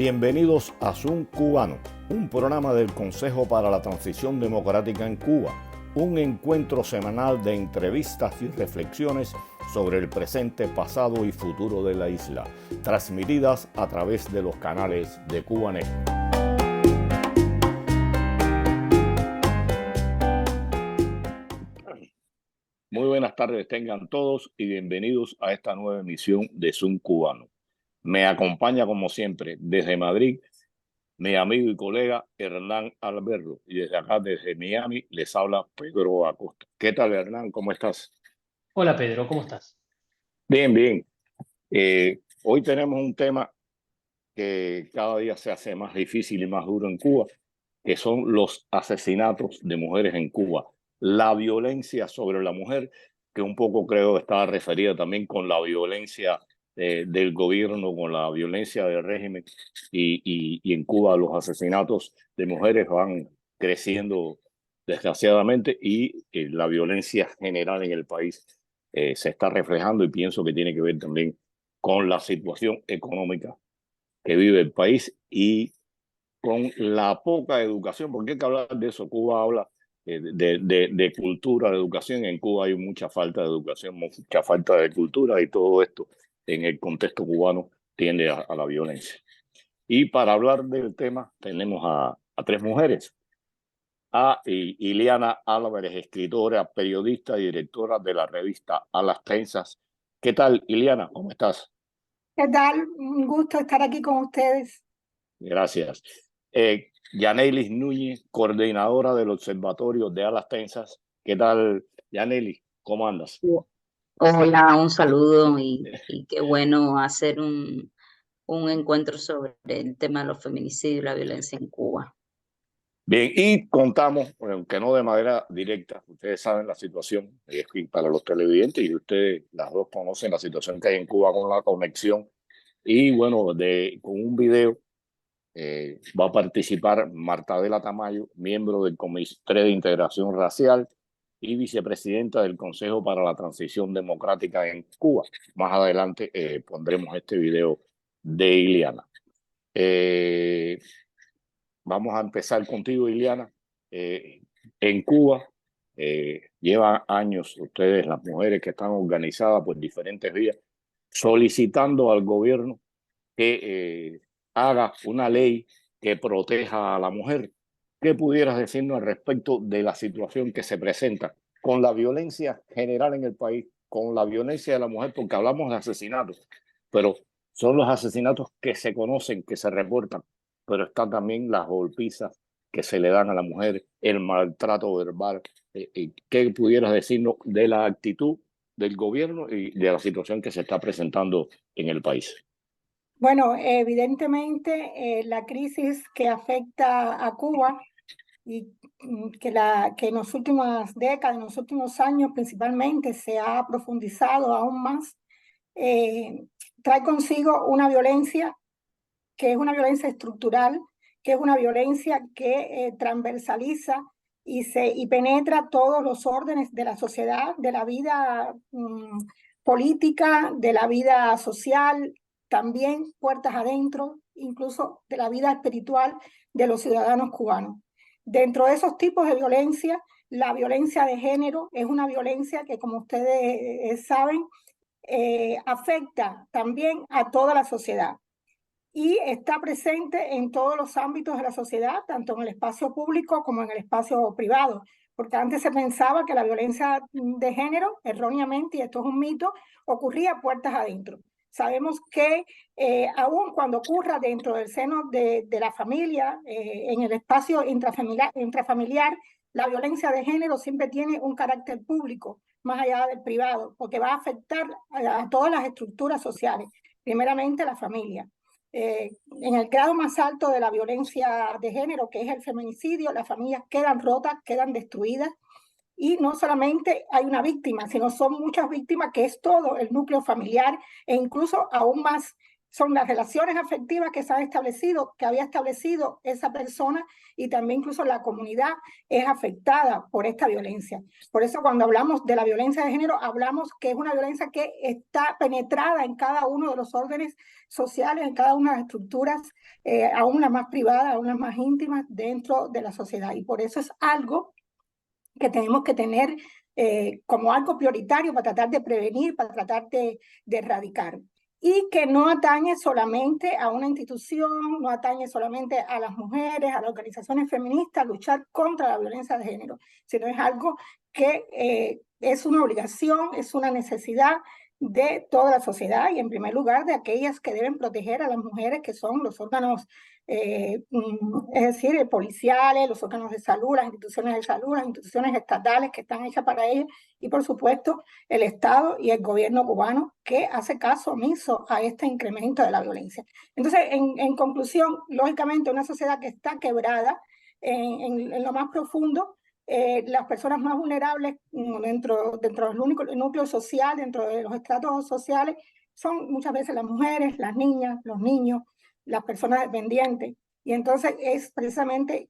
Bienvenidos a Zoom Cubano, un programa del Consejo para la Transición Democrática en Cuba, un encuentro semanal de entrevistas y reflexiones sobre el presente, pasado y futuro de la isla, transmitidas a través de los canales de Cubanet. Muy buenas tardes tengan todos y bienvenidos a esta nueva emisión de Zoom Cubano. Me acompaña como siempre desde Madrid mi amigo y colega Hernán Alberto, y desde acá, desde Miami, les habla Pedro Acosta. ¿Qué tal, Hernán? ¿Cómo estás? Hola Pedro, ¿cómo estás? Bien, bien. Hoy tenemos un tema que cada día se hace más difícil y más duro en Cuba, que son los asesinatos de mujeres en Cuba. La violencia sobre la mujer, que un poco creo está referida también con la violencia del gobierno, con la violencia del régimen, y en Cuba los asesinatos de mujeres van creciendo desgraciadamente y la violencia general en el país se está reflejando, y pienso que tiene que ver también con la situación económica que vive el país y con la poca educación, porque hay que hablar de eso. Cuba habla de cultura, de educación. En Cuba hay mucha falta de educación, mucha falta de cultura, y todo esto en el contexto cubano tiende a la violencia. Y para hablar del tema tenemos a tres mujeres. A Ileana Álvarez, escritora, periodista y directora de la revista A las Tensas. ¿Qué tal, Ileana? ¿Cómo estás? ¿Qué tal? Un gusto estar aquí con ustedes. Gracias. Yanelis Núñez, coordinadora del Observatorio de Alas Tensas. ¿Qué tal, Yanelis? ¿Cómo andas? Hola, un saludo y qué bueno hacer un encuentro sobre el tema de los feminicidios y la violencia en Cuba. Bien, y contamos, aunque no de manera directa, ustedes saben la situación, y para los televidentes, y ustedes las dos conocen la situación que hay en Cuba con la conexión. Y bueno, con un video va a participar Martadela Tamayo, miembro del Comité de Integración Racial y vicepresidenta del Consejo para la Transición Democrática en Cuba. Más adelante pondremos este video de Ileana. Vamos a empezar contigo, Ileana. En Cuba llevan años ustedes, las mujeres que están organizadas por diferentes vías, solicitando al gobierno que haga una ley que proteja a la mujer. ¿Qué pudieras decirnos al respecto de la situación que se presenta con la violencia general en el país, con la violencia de la mujer? Porque hablamos de asesinatos, pero son los asesinatos que se conocen, que se reportan, pero están también las golpizas que se le dan a la mujer, el maltrato verbal. ¿Qué pudieras decirnos de la actitud del gobierno y de la situación que se está presentando en el país? Bueno, evidentemente la crisis que afecta a Cuba y que en las últimas décadas, en los últimos años principalmente, se ha profundizado aún más, trae consigo una violencia que es una violencia estructural, que es una violencia que transversaliza y penetra todos los órdenes de la sociedad, de la vida política, de la vida social, también puertas adentro, incluso de la vida espiritual de los ciudadanos cubanos. Dentro de esos tipos de violencia, la violencia de género es una violencia que, como ustedes saben, afecta también a toda la sociedad y está presente en todos los ámbitos de la sociedad, tanto en el espacio público como en el espacio privado, porque antes se pensaba que la violencia de género, erróneamente, y esto es un mito, ocurría a puertas adentro. Sabemos que aun cuando ocurra dentro del seno de la familia, en el espacio intrafamiliar, la violencia de género siempre tiene un carácter público, más allá del privado, porque va a afectar a todas las estructuras sociales, primeramente la familia. En el grado más alto de la violencia de género, que es el feminicidio, las familias quedan rotas, quedan destruidas, y no solamente hay una víctima, sino son muchas víctimas, que es todo el núcleo familiar, e incluso aún más son las relaciones afectivas que se han establecido, que había establecido esa persona, y también incluso la comunidad es afectada por esta violencia. Por eso cuando hablamos de la violencia de género, hablamos que es una violencia que está penetrada en cada uno de los órdenes sociales, en cada una de las estructuras, aún las más privadas, aún las más íntimas dentro de la sociedad. Y por eso es algo que tenemos que tener como algo prioritario para tratar de prevenir, para tratar de erradicar. Y que no atañe solamente a una institución, no atañe solamente a las mujeres, a las organizaciones feministas, luchar contra la violencia de género, sino es algo que es una obligación, es una necesidad de toda la sociedad, y en primer lugar de aquellas que deben proteger a las mujeres, que son los órganos, es decir, policiales, los órganos de salud, las instituciones de salud, las instituciones estatales que están hechas para ellas, y por supuesto el Estado y el gobierno cubano, que hace caso omiso a este incremento de la violencia. Entonces, en conclusión, lógicamente una sociedad que está quebrada en lo más profundo, las personas más vulnerables dentro del núcleo social, dentro de los estratos sociales, son muchas veces las mujeres, las niñas, los niños, las personas dependientes. Y entonces es precisamente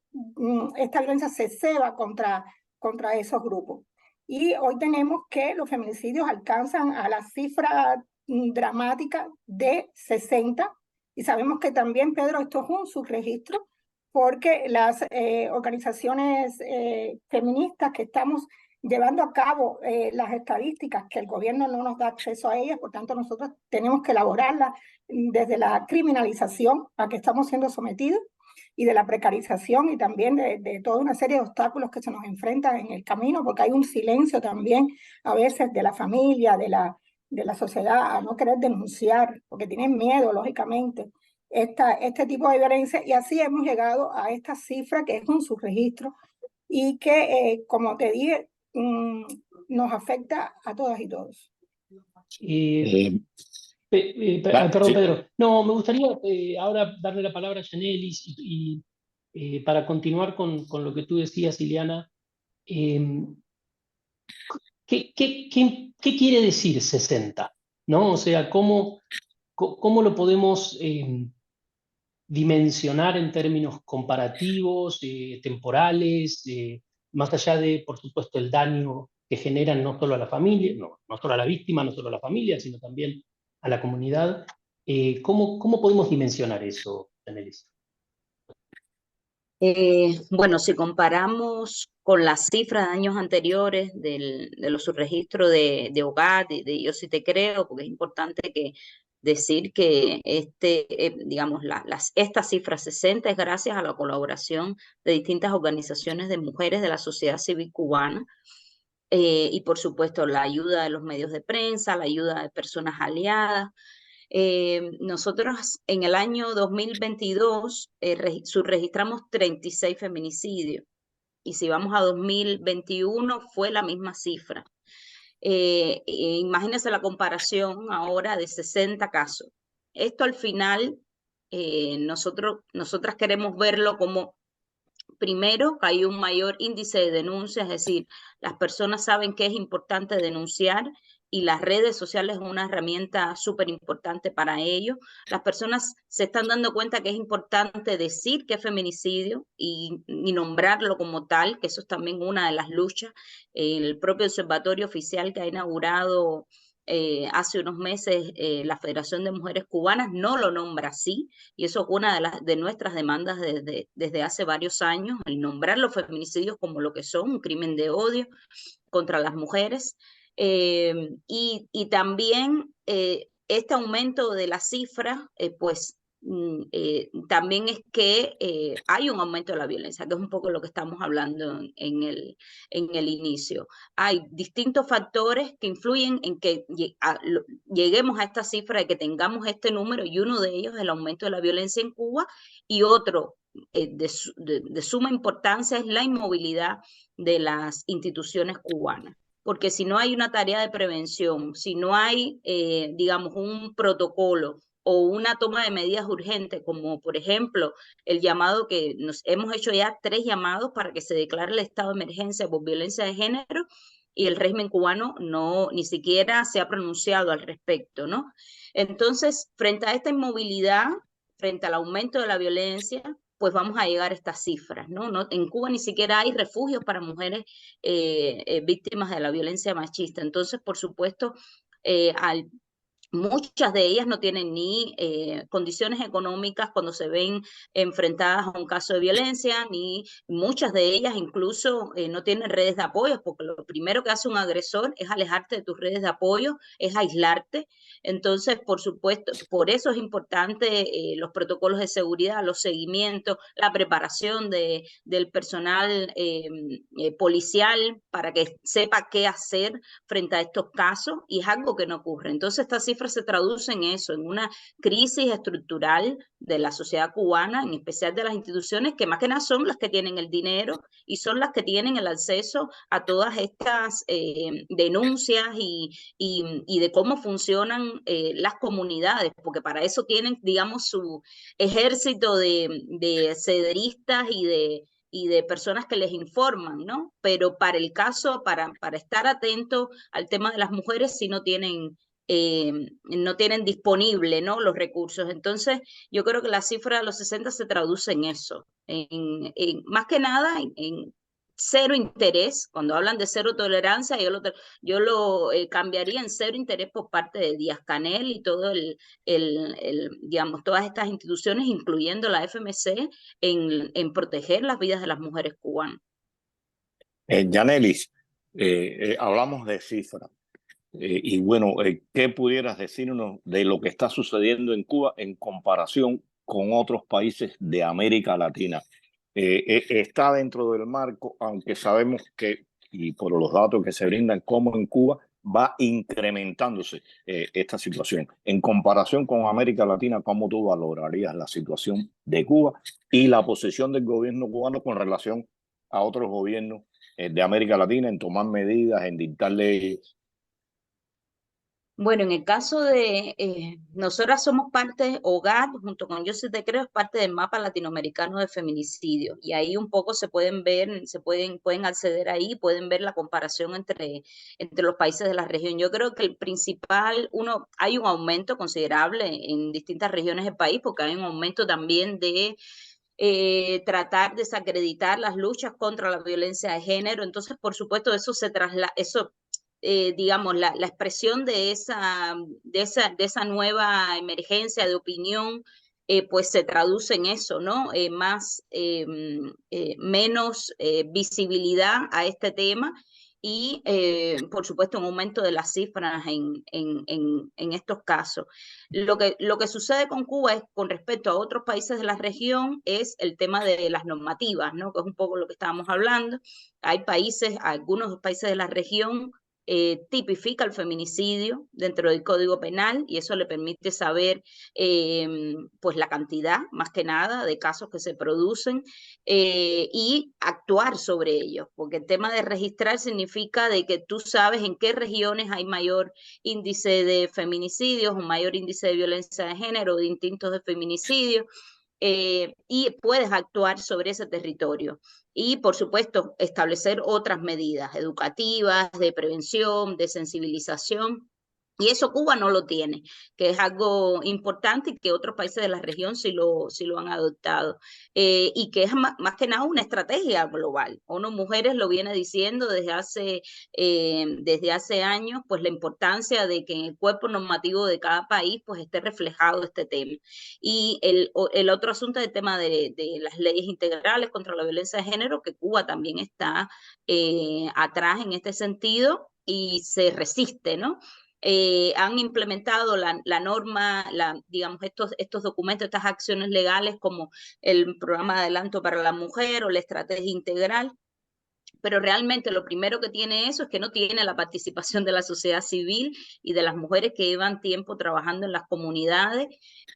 esta violencia se ceba contra esos grupos. Y hoy tenemos que los feminicidios alcanzan a la cifra dramática de 60, y sabemos que también, Pedro, esto es un subregistro, porque las organizaciones feministas que estamos llevando a cabo las estadísticas, que el gobierno no nos da acceso a ellas, por tanto nosotros tenemos que elaborarlas desde la criminalización a que estamos siendo sometidos, y de la precarización, y también de toda una serie de obstáculos que se nos enfrentan en el camino, porque hay un silencio también a veces de la familia, de la sociedad, a no querer denunciar, porque tienen miedo, lógicamente, este tipo de violencia. Y así hemos llegado a esta cifra que es un subregistro, y que, como te dije, nos afecta a todas y todos. Perdón, sí. Pedro. No, me gustaría ahora darle la palabra a Yanelis para continuar con lo que tú decías, Ileana. ¿Qué quiere decir 60? ¿No? O sea, ¿cómo lo podemos dimensionar en términos comparativos, temporales, más allá de, por supuesto, el daño que generan no solo a la familia, no solo a la víctima, no solo a la familia, sino también a la comunidad? ¿Cómo podemos dimensionar eso, Yanelis? Bueno, si comparamos con las cifras de años anteriores de los subregistros de hogar, de Yo Sí Te Creo, porque es importante decir que digamos, esta cifra 60 es gracias a la colaboración de distintas organizaciones de mujeres de la sociedad civil cubana, y por supuesto la ayuda de los medios de prensa, la ayuda de personas aliadas. Nosotros en el año 2022 subregistramos 36 feminicidios, y si vamos a 2021 fue la misma cifra. Imagínense la comparación ahora de 60 casos. Esto al final, nosotras queremos verlo como, primero, que hay un mayor índice de denuncias, es decir, las personas saben que es importante denunciar, y las redes sociales son una herramienta súper importante para ello. Las personas se están dando cuenta que es importante decir que es feminicidio y nombrarlo como tal, que eso es también una de las luchas. El propio observatorio oficial que ha inaugurado hace unos meses la Federación de Mujeres Cubanas no lo nombra así, y eso es una de nuestras demandas desde hace varios años, el nombrar los feminicidios como lo que son, un crimen de odio contra las mujeres. Y también este aumento de la cifra, pues también es que hay un aumento de la violencia, que es un poco lo que estamos hablando en el inicio. Hay distintos factores que influyen en que lleguemos a esta cifra, de que tengamos este número, y uno de ellos es el aumento de la violencia en Cuba, y otro de suma importancia es la inmovilidad de las instituciones cubanas. Porque si no hay una tarea de prevención, si no hay, digamos, un protocolo o una toma de medidas urgentes, como por ejemplo el llamado que hemos hecho ya 3 llamados para que se declare el estado de emergencia por violencia de género, y el régimen cubano ni siquiera se ha pronunciado al respecto, ¿no? Entonces, frente a esta inmovilidad, frente al aumento de la violencia, pues vamos a llegar a estas cifras, ¿no? En Cuba ni siquiera hay refugios para mujeres víctimas de la violencia machista. Entonces, por supuesto, muchas de ellas no tienen ni condiciones económicas cuando se ven enfrentadas a un caso de violencia, ni muchas de ellas incluso no tienen redes de apoyo, porque lo primero que hace un agresor es alejarte de tus redes de apoyo, es aislarte. Entonces, por supuesto, por eso es importante los protocolos de seguridad, los seguimientos, la preparación del personal policial para que sepa qué hacer frente a estos casos, y es algo que no ocurre. Entonces, estas cifras se traducen en eso, en una crisis estructural de la sociedad cubana, en especial de las instituciones, que más que nada son las que tienen el dinero y son las que tienen el acceso a todas estas denuncias y de cómo funcionan las comunidades, porque para eso tienen, digamos, su ejército de cederistas y de personas que les informan, ¿no? Pero para el caso, para estar atento al tema de las mujeres, sí no tienen disponible, ¿no?, los recursos. Entonces, yo creo que la cifra de los 60 se traduce en eso, más que nada en cero interés. Cuando hablan de cero tolerancia, yo lo cambiaría en cero interés por parte de Díaz-Canel y todo digamos, todas estas instituciones, incluyendo la FMC, en proteger las vidas de las mujeres cubanas. Yanelis, hablamos de cifras. Y bueno, ¿qué pudieras decirnos de lo que está sucediendo en Cuba en comparación con otros países de América Latina? Está dentro del marco, aunque sabemos que, y por los datos que se brindan, como en Cuba va incrementándose esta situación. En comparación con América Latina, ¿cómo tú valorarías la situación de Cuba y la posición del gobierno cubano con relación a otros gobiernos de América Latina en tomar medidas, en dictar leyes? Bueno, en el caso de nosotras somos parte, Hogar, junto con Yo Sí Te Creo, es parte del mapa latinoamericano de feminicidio. Y ahí un poco se pueden ver, pueden acceder ahí, pueden ver la comparación entre los países de la región. Yo creo que el principal, hay un aumento considerable en distintas regiones del país, porque hay un aumento también de tratar de desacreditar las luchas contra la violencia de género. Entonces, por supuesto, eso se traslada, digamos, la expresión de esa nueva emergencia de opinión, pues se traduce en eso, ¿no? Menos visibilidad a este tema y, por supuesto, un aumento de las cifras en estos casos. Lo que sucede con Cuba es, con respecto a otros países de la región, es el tema de las normativas, ¿no?, que es un poco lo que estábamos hablando. Hay algunos países de la región tipifica el feminicidio dentro del Código Penal, y eso le permite saber pues la cantidad, más que nada, de casos que se producen y actuar sobre ellos, porque el tema de registrar significa de que tú sabes en qué regiones hay mayor índice de feminicidios o mayor índice de violencia de género, de intentos de feminicidio, y puedes actuar sobre ese territorio. Y, por supuesto, establecer otras medidas educativas, de prevención, de sensibilización. Y eso Cuba no lo tiene, que es algo importante y que otros países de la región sí lo han adoptado. Y que es más que nada una estrategia global. ONU Mujeres lo viene diciendo desde hace años, pues la importancia de que en el cuerpo normativo de cada país pues esté reflejado este tema. Y el otro asunto es el tema de las leyes integrales contra la violencia de género, que Cuba también está atrás en este sentido y se resiste, ¿no? Han implementado la norma, digamos, estos documentos, estas acciones legales, como el programa de adelanto para la mujer o la estrategia integral, pero realmente lo primero que tiene eso es que no tiene la participación de la sociedad civil y de las mujeres que llevan tiempo trabajando en las comunidades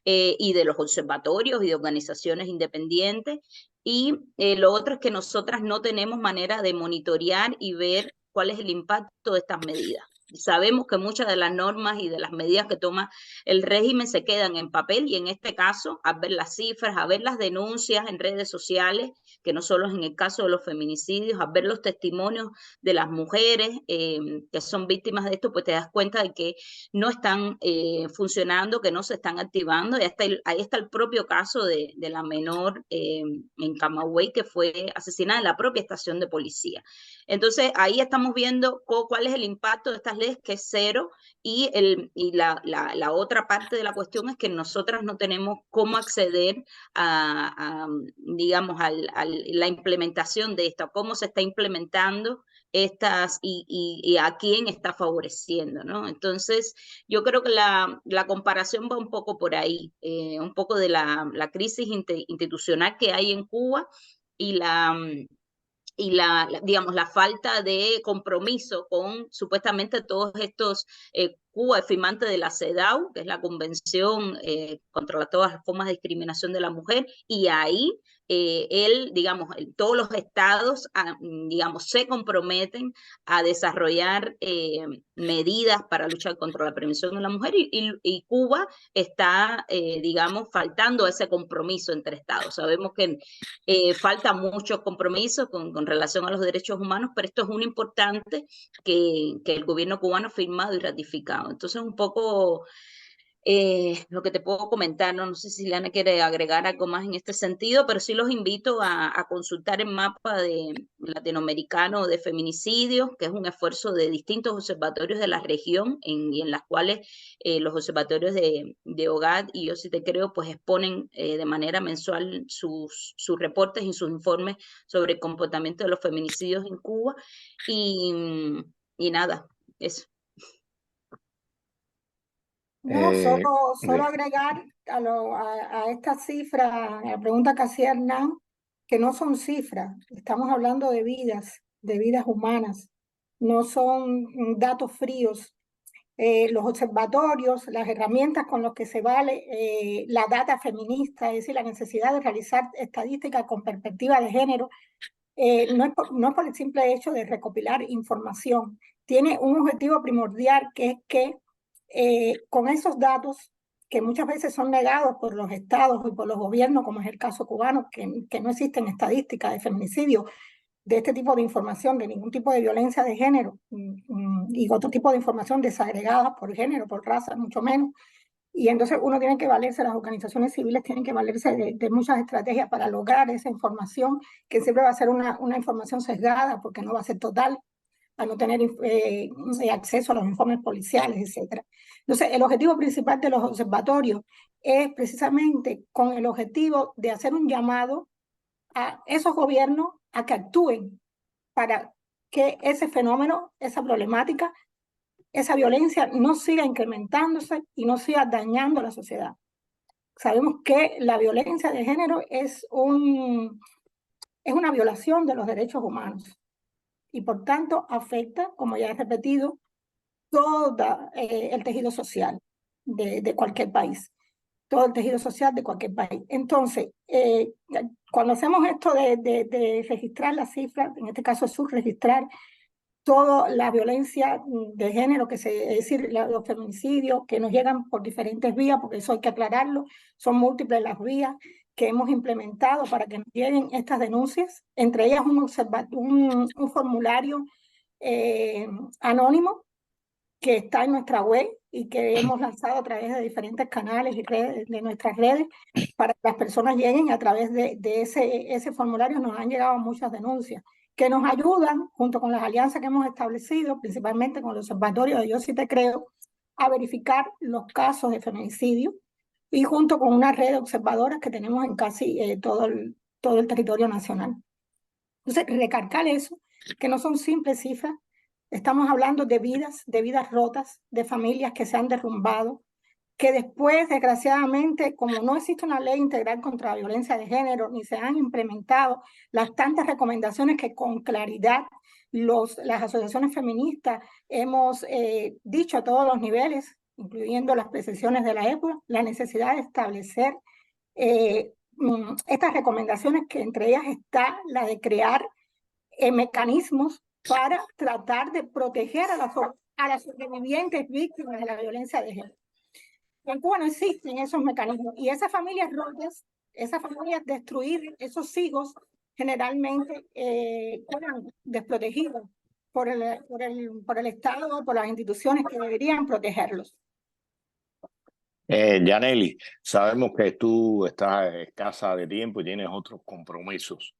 y de los observatorios y de organizaciones independientes. Y lo otro es que nosotras no tenemos manera de monitorear y ver cuál es el impacto de estas medidas. Sabemos que muchas de las normas y de las medidas que toma el régimen se quedan en papel, y en este caso, al ver las cifras, a ver las denuncias en redes sociales, que no solo es en el caso de los feminicidios, al ver los testimonios de las mujeres que son víctimas de esto, pues te das cuenta de que no están funcionando, que no se están activando. Y ahí está el propio caso de la menor en Camagüey, que fue asesinada en la propia estación de policía. Entonces, ahí estamos viendo cuál es el impacto de estas leyes, que es cero, y la otra parte de la cuestión es que nosotras no tenemos cómo acceder digamos, la implementación de esto, cómo se está implementando estas y a quién está favoreciendo, ¿no? Entonces, yo creo que la comparación va un poco por ahí, un poco de la crisis institucional que hay en Cuba y digamos, la falta de compromiso con supuestamente todos estos Cuba es firmante de la CEDAW, que es la Convención contra todas las formas de discriminación de la mujer, y ahí digamos, todos los estados, digamos, se comprometen a desarrollar medidas para luchar contra la prevención de la mujer, y Cuba está, digamos, faltando ese compromiso entre estados. Sabemos que falta muchos compromisos con relación a los derechos humanos, pero esto es un importante que el gobierno cubano ha firmado y ratificado. Entonces, un poco lo que te puedo comentar, no sé si Liliana quiere agregar algo más en este sentido, pero sí los invito a consultar el mapa latinoamericano de feminicidios, que es un esfuerzo de distintos observatorios de la región, y en las cuales los observatorios de OGAD y Yo Sí Te Creo pues exponen de manera mensual sus reportes y sus informes sobre el comportamiento de los feminicidios en Cuba, y nada, eso. No, solo bien. agregar a esta cifra, a la pregunta que hacía Hernán, que no son cifras, estamos hablando de vidas humanas, no son datos fríos. Los observatorios, las herramientas con las que se vale la data feminista, es decir, la necesidad de realizar estadísticas con perspectiva de género, no es por el simple hecho de recopilar información, tiene un objetivo primordial, que es que con esos datos, que muchas veces son negados por los estados y por los gobiernos, como es el caso cubano, que no existen estadísticas de feminicidio, de este tipo de información, de ningún tipo de violencia de género, y otro tipo de información desagregada por género, por raza, mucho menos. Y entonces uno tiene que valerse, las organizaciones civiles tienen que valerse de muchas estrategias para lograr esa información, que siempre va a ser una información sesgada, porque no va a ser total, a no tener acceso a los informes policiales, etc. Entonces, el objetivo principal de los observatorios es precisamente con el objetivo de hacer un llamado a esos gobiernos a que actúen para que ese fenómeno, esa problemática, esa violencia no siga incrementándose y no siga dañando a la sociedad. Sabemos que la violencia de género es una violación de los derechos humanos y por tanto afecta, como ya he repetido, todo el tejido social de cualquier país, todo el tejido social de cualquier país. Entonces, cuando hacemos esto de registrar las cifras, en este caso subregistrar toda la violencia de género, es decir, los feminicidios que nos llegan por diferentes vías, porque eso hay que aclararlo, son múltiples las vías que hemos implementado para que nos lleguen estas denuncias, entre ellas un formulario anónimo que está en nuestra web y que hemos lanzado a través de diferentes canales y redes, de nuestras redes, para que las personas lleguen. A través de ese formulario nos han llegado muchas denuncias que nos ayudan, junto con las alianzas que hemos establecido, principalmente con el Observatorio de Yo Sí Te Creo, a verificar los casos de feminicidio, y junto con una red de observadoras que tenemos en casi todo el territorio nacional. Entonces, recalcar eso, que no son simples cifras. Estamos hablando de vidas rotas, de familias que se han derrumbado, que después, desgraciadamente, como no existe una ley integral contra la violencia de género, ni se han implementado las tantas recomendaciones que con claridad las asociaciones feministas hemos dicho a todos los niveles, incluyendo las precisiones de la época, la necesidad de establecer estas recomendaciones, que entre ellas está la de crear mecanismos para tratar de proteger a las sobrevivientes víctimas de la violencia de género. En Cuba no existen esos mecanismos, y esas familias rotas, esas familias destruidas, esos hijos generalmente quedan desprotegidos por el Estado, por las instituciones que deberían protegerlos. Yanely, sabemos que tú estás escasa de tiempo y tienes otros compromisos.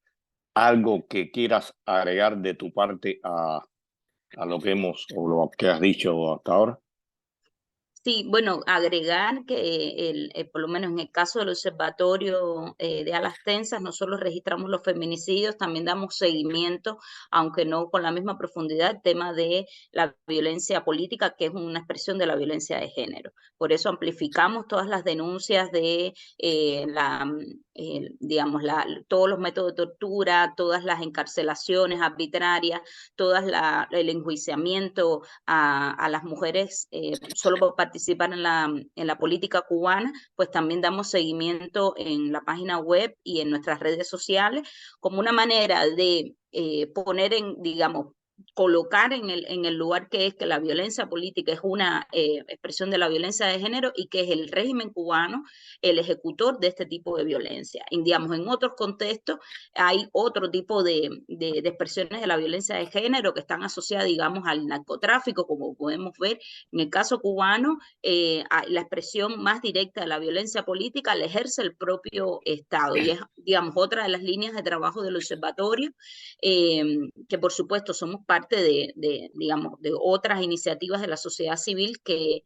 ¿Algo que quieras agregar de tu parte a lo que o lo que has dicho hasta ahora? Sí, bueno, agregar que por lo menos en el caso del observatorio de Alas Tensas, no solo registramos los feminicidios, también damos seguimiento, aunque no con la misma profundidad, al tema de la violencia política, que es una expresión de la violencia de género. Por eso amplificamos todas las denuncias de todos los métodos de tortura, todas las encarcelaciones arbitrarias, todas el enjuiciamiento a las mujeres solo por participar en la política cubana, pues también damos seguimiento en la página web y en nuestras redes sociales como una manera de poner colocar en el lugar que es que la violencia política es una expresión de la violencia de género y que es el régimen cubano el ejecutor de este tipo de violencia. Y, digamos, en otros contextos hay otro tipo de expresiones de la violencia de género que están asociadas, digamos, al narcotráfico, como podemos ver en el caso cubano, la expresión más directa de la violencia política la ejerce el propio Estado y es, digamos, otra de las líneas de trabajo del observatorio, que por supuesto somos parte de otras iniciativas de la sociedad civil que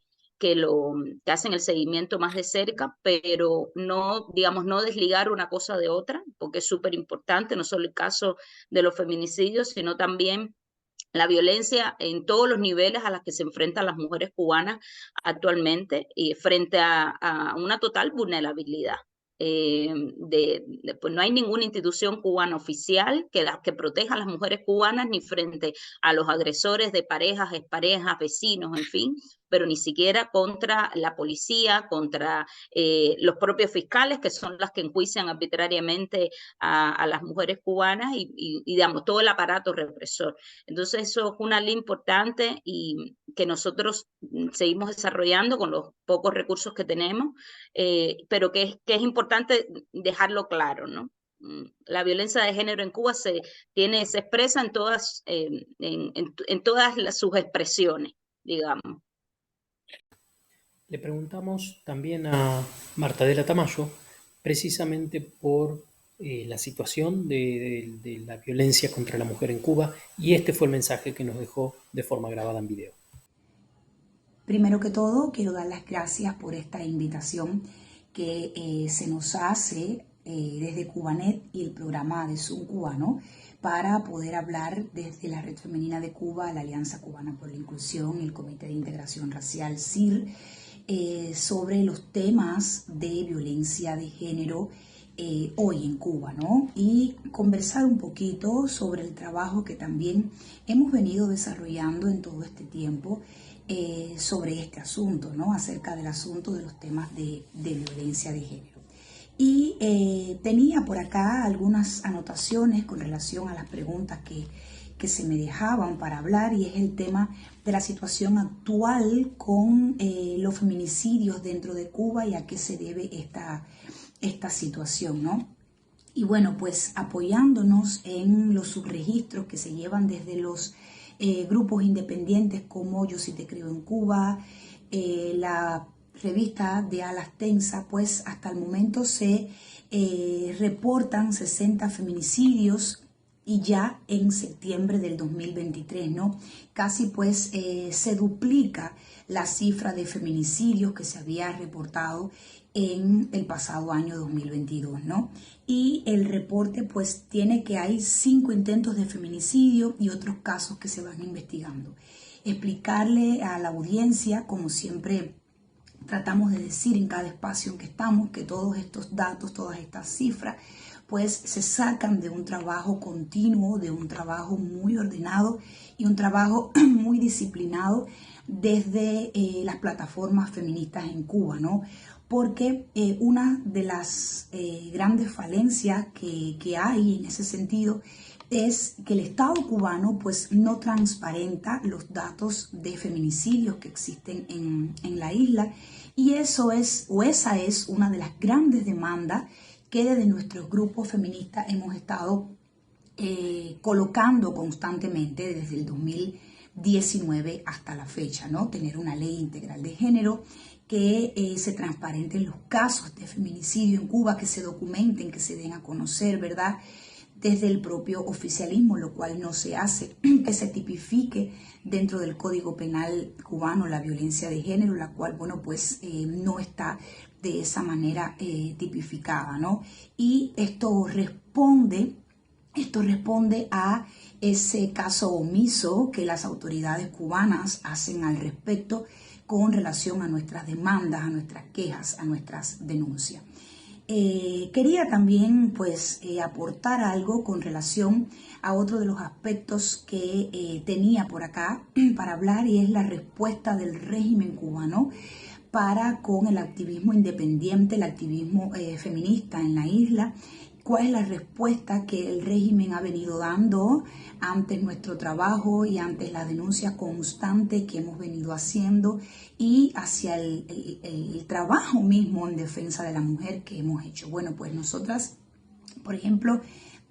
hacen el seguimiento más de cerca, pero no desligar una cosa de otra, porque es súper importante, no solo el caso de los feminicidios, sino también la violencia en todos los niveles a las que se enfrentan las mujeres cubanas actualmente y frente a una total vulnerabilidad. Pues no hay ninguna institución cubana oficial que proteja a las mujeres cubanas ni frente a los agresores de parejas, exparejas, vecinos, en fin, pero ni siquiera contra la policía, contra los propios fiscales, que son las que enjuician arbitrariamente a las mujeres cubanas y digamos, todo el aparato represor. Entonces eso es una ley importante y que nosotros seguimos desarrollando con los pocos recursos que tenemos, pero que es importante dejarlo claro, ¿no? La violencia de género en Cuba se expresa en todas, en todas sus expresiones, digamos. Le preguntamos también a Marta de la Tamayo, precisamente por la situación de la violencia contra la mujer en Cuba, y este fue el mensaje que nos dejó de forma grabada en video. Primero que todo, quiero dar las gracias por esta invitación que se nos hace desde Cubanet y el programa de Zoom cubano para poder hablar desde la Red Femenina de Cuba, la Alianza Cubana por la Inclusión y el Comité de Integración Racial, CIR, sobre los temas de violencia de género hoy en Cuba, ¿no? Y conversar un poquito sobre el trabajo que también hemos venido desarrollando en todo este tiempo sobre este asunto, ¿no? Acerca del asunto de los temas de violencia de género. Y tenía por acá algunas anotaciones con relación a las preguntas que se me dejaban para hablar, y es el tema de la situación actual con los feminicidios dentro de Cuba y a qué se debe esta situación, ¿no? Y bueno, pues apoyándonos en los subregistros que se llevan desde los grupos independientes como Yo Sí Te Creo en Cuba, la revista de Alas Tensas, pues hasta el momento se reportan 60 feminicidios y ya en septiembre del 2023, ¿no? Casi pues se duplica la cifra de feminicidios que se había reportado en el pasado año 2022, ¿no? Y el reporte pues tiene que hay 5 intentos de feminicidio y otros casos que se van investigando. Explicarle a la audiencia, como siempre tratamos de decir en cada espacio en que estamos, que todos estos datos, todas estas cifras, pues se sacan de un trabajo continuo, de un trabajo muy ordenado y un trabajo muy disciplinado desde las plataformas feministas en Cuba, ¿no? Porque una de las grandes falencias que hay en ese sentido es que el Estado cubano pues no transparenta los datos de feminicidios que existen en la isla, y esa es una de las grandes demandas que desde nuestros grupos feministas hemos estado colocando constantemente desde el 2019 hasta la fecha, ¿no? Tener una ley integral de género, que se transparenten los casos de feminicidio en Cuba, que se documenten, que se den a conocer, ¿verdad? Desde el propio oficialismo, lo cual no se hace, que se tipifique dentro del Código Penal cubano la violencia de género, la cual, bueno, pues no está de esa manera tipificada, ¿no? Y esto responde a ese caso omiso que las autoridades cubanas hacen al respecto con relación a nuestras demandas, a nuestras quejas, a nuestras denuncias. Quería también pues aportar algo con relación a otro de los aspectos que tenía por acá para hablar, y es la respuesta del régimen cubano para con el activismo independiente, el activismo feminista en la isla. ¿Cuál es la respuesta que el régimen ha venido dando ante nuestro trabajo y ante las denuncias constantes que hemos venido haciendo y hacia el trabajo mismo en defensa de la mujer que hemos hecho? Bueno, pues nosotras, por ejemplo,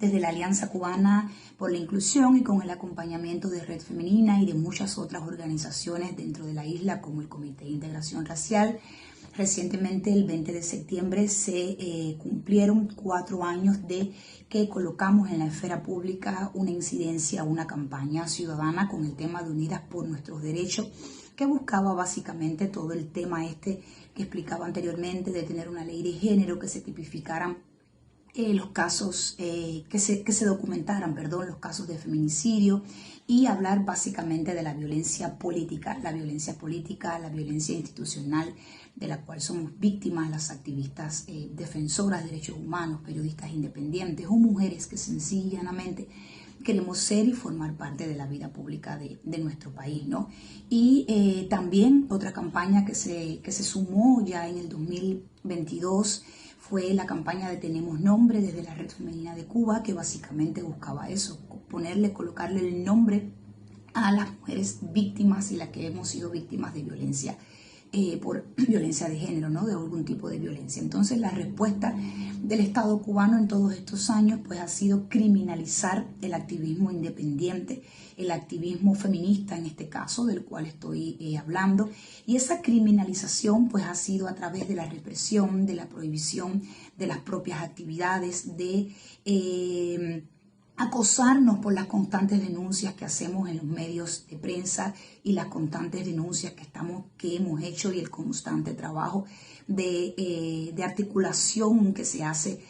desde la Alianza Cubana por la Inclusión y con el acompañamiento de Red Femenina y de muchas otras organizaciones dentro de la isla, como el Comité de Integración Racial, recientemente, el 20 de septiembre, se cumplieron 4 años de que colocamos en la esfera pública una incidencia, una campaña ciudadana con el tema de Unidas por Nuestros Derechos, que buscaba básicamente todo el tema que explicaba anteriormente, de tener una ley de género, que se tipificaran los casos, que se documentaran, los casos de feminicidio, y hablar básicamente de la violencia política, la violencia institucional de la cual somos víctimas las activistas defensoras de derechos humanos, periodistas independientes o mujeres que sencillamente queremos ser y formar parte de la vida pública de nuestro país, ¿no? Y también otra campaña que se sumó ya en el 2022 fue la campaña de Tenemos Nombre desde la Red Femenina de Cuba, que básicamente buscaba eso, colocarle el nombre a las mujeres víctimas y las que hemos sido víctimas de violencia, por violencia de género, ¿no? De algún tipo de violencia. Entonces la respuesta del Estado cubano en todos estos años pues ha sido criminalizar el activismo independiente, el activismo feminista en este caso, del cual estoy hablando, y esa criminalización pues ha sido a través de la represión, de la prohibición de las propias actividades, de acosarnos por las constantes denuncias que hacemos en los medios de prensa y las constantes denuncias que hemos hecho, y el constante trabajo de articulación que se hace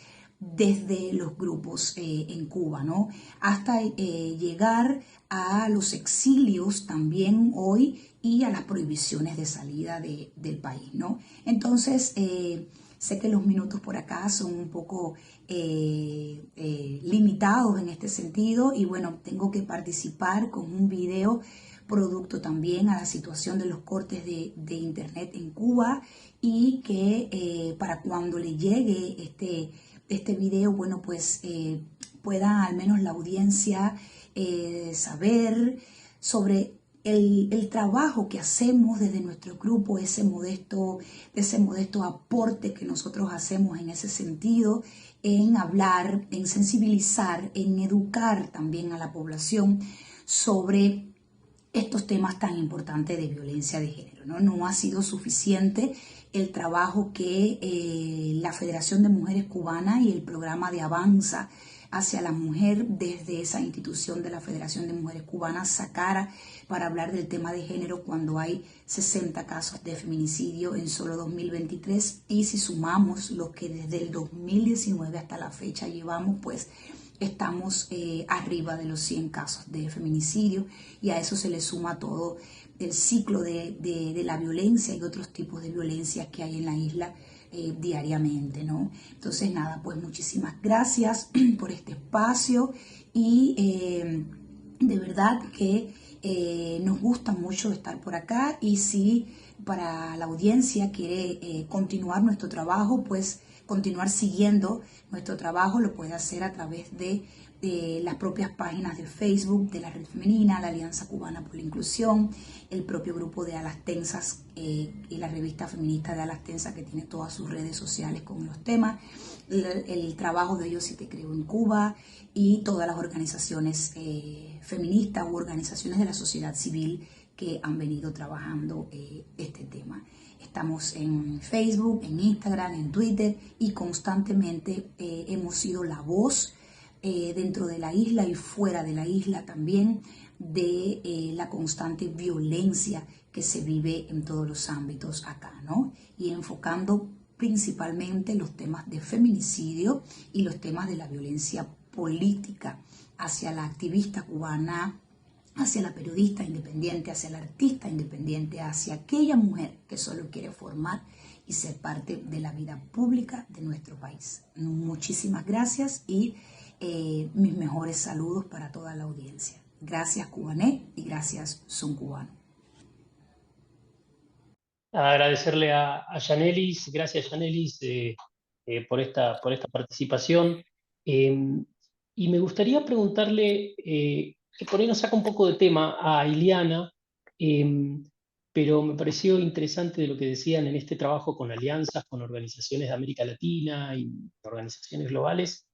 desde los grupos en Cuba, ¿no? Hasta llegar a los exilios también hoy y a las prohibiciones de salida del país, ¿no? Entonces, sé que los minutos por acá son un poco limitados en este sentido, y bueno, tengo que participar con un video producto también a la situación de los cortes de internet en Cuba, y que para cuando le llegue este video, bueno, pues pueda al menos la audiencia saber sobre el trabajo que hacemos desde nuestro grupo, ese modesto aporte que nosotros hacemos en ese sentido, en hablar, en sensibilizar, en educar también a la población sobre estos temas tan importantes de violencia de género, ¿no? No ha sido suficiente el trabajo que la Federación de Mujeres Cubanas y el programa de Avanza hacia la mujer desde esa institución de la Federación de Mujeres Cubanas sacara para hablar del tema de género, cuando hay 60 casos de feminicidio en solo 2023, y si sumamos los que desde el 2019 hasta la fecha llevamos, pues estamos arriba de los 100 casos de feminicidio, y a eso se le suma todo el ciclo de la violencia y otros tipos de violencia que hay en la isla diariamente, ¿no? Entonces nada, pues muchísimas gracias por este espacio, y de verdad que nos gusta mucho estar por acá, y si para la audiencia quiere continuar nuestro trabajo, pues continuar siguiendo nuestro trabajo, lo puede hacer a través de las propias páginas de Facebook de la Red Femenina, la Alianza Cubana por la Inclusión, el propio grupo de Alas Tensas y la revista feminista de Alas Tensas, que tiene todas sus redes sociales con los temas, el trabajo de Yo Sí Te Creo en Cuba, y todas las organizaciones feministas u organizaciones de la sociedad civil que han venido trabajando este tema. Estamos en Facebook, en Instagram, en Twitter, y constantemente hemos sido la voz dentro de la isla y fuera de la isla también de la constante violencia que se vive en todos los ámbitos acá, ¿no? Y enfocando principalmente los temas de feminicidio y los temas de la violencia política hacia la activista cubana, hacia la periodista independiente, hacia la artista independiente, hacia aquella mujer que solo quiere formar y ser parte de la vida pública de nuestro país. Muchísimas gracias y mis mejores saludos para toda la audiencia. Gracias Cubanet y gracias Son Cubano. Agradecerle a Yanelis, gracias Yanelis por esta participación. Y me gustaría preguntarle, que por ahí nos saca un poco de tema a Ileana, pero me pareció interesante de lo que decían en este trabajo con alianzas, con organizaciones de América Latina y organizaciones globales.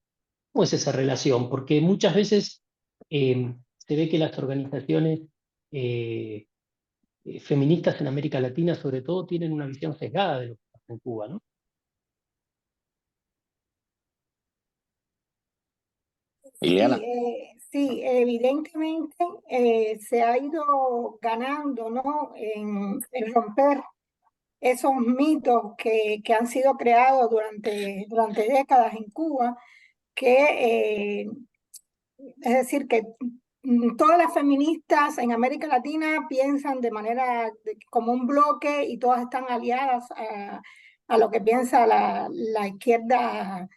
¿Cómo es esa relación? Porque muchas veces se ve que las organizaciones feministas en América Latina, sobre todo, tienen una visión sesgada de lo que pasa en Cuba, ¿no? Ileana. Sí, evidentemente se ha ido ganando, ¿no? En romper esos mitos que han sido creados durante décadas en Cuba, que es decir, que todas las feministas en América Latina piensan de manera como un bloque y todas están aliadas a lo que piensa la izquierda,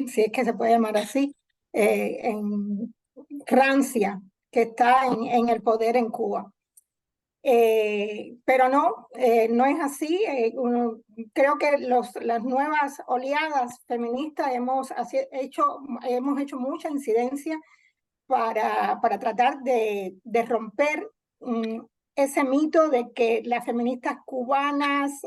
si es que se puede llamar así, en rancia, que está en el poder en Cuba. Pero no es así. Creo que las nuevas oleadas feministas hemos hecho mucha incidencia para tratar de romper ese mito de que las feministas cubanas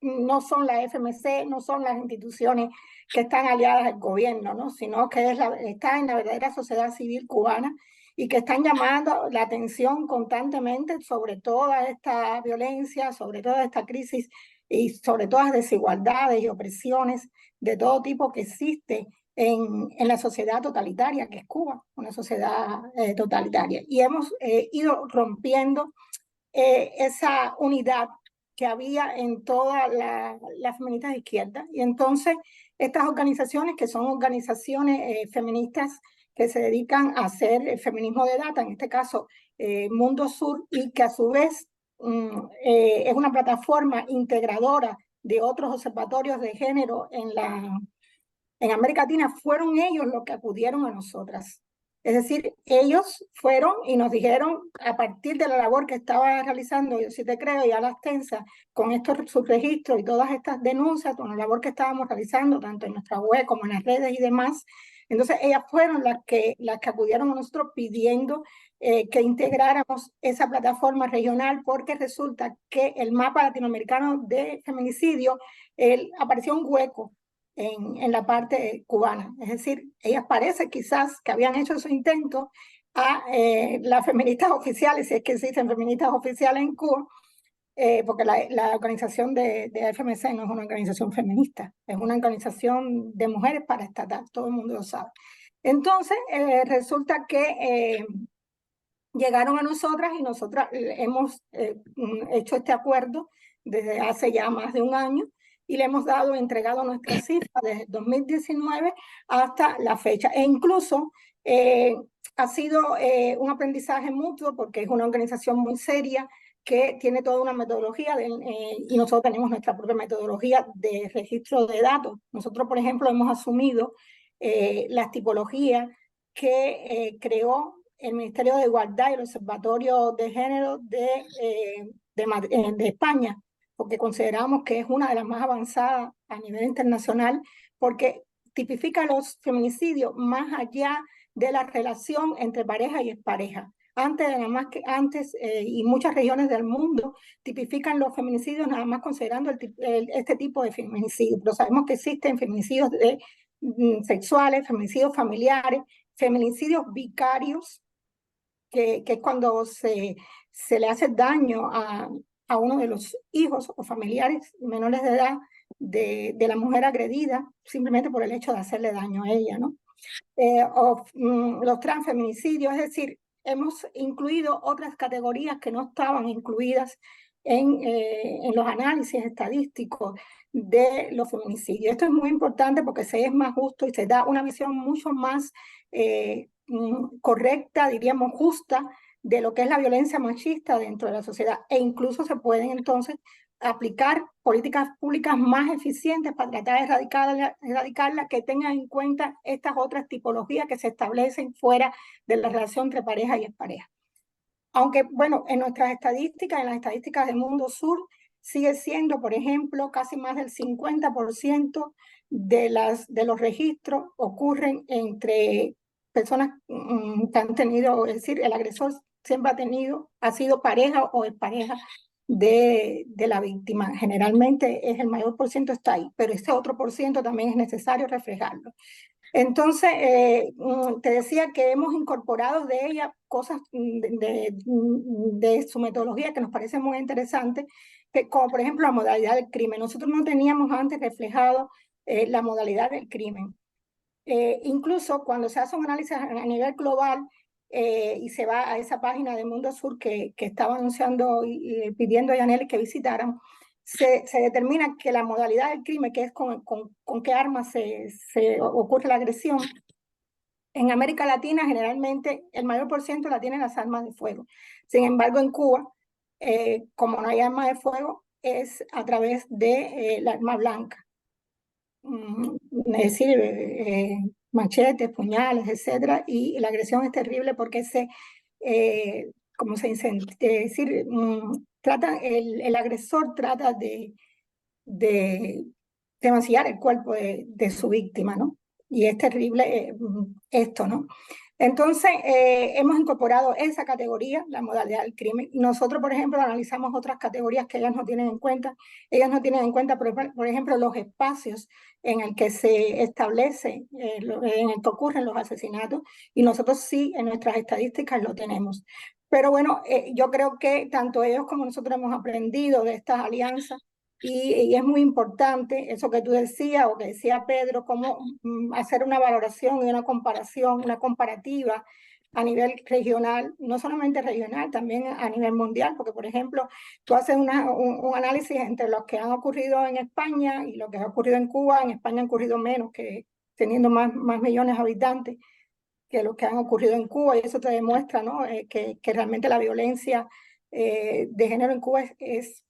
no son la FMC, no son las instituciones que están aliadas al gobierno, ¿no? Sino que está en la verdadera sociedad civil cubana y que están llamando la atención constantemente sobre toda esta violencia, sobre toda esta crisis y sobre todas las desigualdades y opresiones de todo tipo que existe en la sociedad totalitaria que es Cuba, una sociedad totalitaria. Y hemos ido rompiendo esa unidad que había en todas las feministas de izquierda. Y entonces estas organizaciones, que son organizaciones feministas que se dedican a hacer feminismo de data, en este caso Mundo Sur, y que a su vez es una plataforma integradora de otros observatorios de género en América Latina, fueron ellos los que acudieron a nosotras. Es decir, ellos fueron y nos dijeron, a partir de la labor que estaba realizando Yo Sí Te Creo y Alas Tensas, con estos subregistros y todas estas denuncias, con la labor que estábamos realizando, tanto en nuestra web como en las redes y demás, entonces ellas fueron las que acudieron a nosotros pidiendo que integráramos esa plataforma regional, porque resulta que el mapa latinoamericano de feminicidio apareció un hueco en la parte cubana. Es decir, ellas parece quizás que habían hecho su intento a las feministas oficiales, si es que existen feministas oficiales en Cuba, porque la organización de FMC no es una organización feminista, es una organización de mujeres paraestatal, todo el mundo lo sabe. Entonces, resulta que llegaron a nosotras y nosotras hemos hecho este acuerdo desde hace ya más de un año, y le hemos entregado nuestra cifra desde 2019 hasta la fecha. E incluso ha sido un aprendizaje mutuo, porque es una organización muy seria que tiene toda una metodología y nosotros tenemos nuestra propia metodología de registro de datos. Nosotros, por ejemplo, hemos asumido las tipologías que creó el Ministerio de Igualdad y el Observatorio de Género de España, porque consideramos que es una de las más avanzadas a nivel internacional, porque tipifica los feminicidios más allá de la relación entre pareja y expareja. Antes y muchas regiones del mundo tipifican los feminicidios nada más considerando este tipo de feminicidio, pero sabemos que existen feminicidios sexuales, feminicidios familiares, feminicidios vicarios, que es cuando se le hace daño a uno de los hijos o familiares menores de edad de la mujer agredida, simplemente por el hecho de hacerle daño a ella, ¿no? Los transfeminicidios, es decir, hemos incluido otras categorías que no estaban incluidas en los análisis estadísticos de los feminicidios. Esto es muy importante porque se es más justo y se da una visión mucho más correcta, diríamos justa, de lo que es la violencia machista dentro de la sociedad, e incluso se pueden entonces aplicar políticas públicas más eficientes para tratar de erradicarla, que tengan en cuenta estas otras tipologías que se establecen fuera de la relación entre pareja y expareja. Aunque, bueno, en nuestras estadísticas, en las estadísticas del Mundo Sur, sigue siendo, por ejemplo, casi más del 50% de los registros ocurren entre personas que han tenido, es decir, el agresor siempre ha sido pareja o expareja de la víctima. Generalmente es el mayor por ciento está ahí, pero ese otro por ciento también es necesario reflejarlo. Entonces, te decía que hemos incorporado de ella cosas de su metodología que nos parece muy interesante, como por ejemplo la modalidad del crimen. Nosotros no teníamos antes reflejado la modalidad del crimen. Incluso cuando se hace un análisis a nivel global y se va a esa página de Mundo Sur que estaba anunciando y pidiendo a Yaneli que visitaran, se determina que la modalidad del crimen, que es con qué armas se ocurre la agresión, en América Latina generalmente el mayor por ciento la tienen las armas de fuego. Sin embargo, en Cuba, como no hay armas de fuego, es a través de la arma blanca. Es decir, machetes, puñales, etcétera, y la agresión es terrible porque como se dice, decir, el agresor trata de mancillar el cuerpo de su víctima, ¿no? Y es terrible esto, ¿no? Entonces, hemos incorporado esa categoría, la modalidad del crimen. Nosotros, por ejemplo, analizamos otras categorías que ellas no tienen en cuenta. Ellas no tienen en cuenta, por ejemplo, los espacios en el que se establece, en el que ocurren los asesinatos, y nosotros sí, en nuestras estadísticas lo tenemos. Pero bueno, yo creo que tanto ellos como nosotros hemos aprendido de estas alianzas, y es muy importante eso que tú decías o que decía Pedro, cómo hacer una valoración y una comparación, una comparativa a nivel regional, no solamente regional, también a nivel mundial, porque por ejemplo, tú haces un análisis entre los que han ocurrido en España y lo que ha ocurrido en Cuba. En España han ocurrido menos, que teniendo más millones de habitantes que los que han ocurrido en Cuba, y eso te demuestra, ¿no? que realmente la violencia de género en Cuba es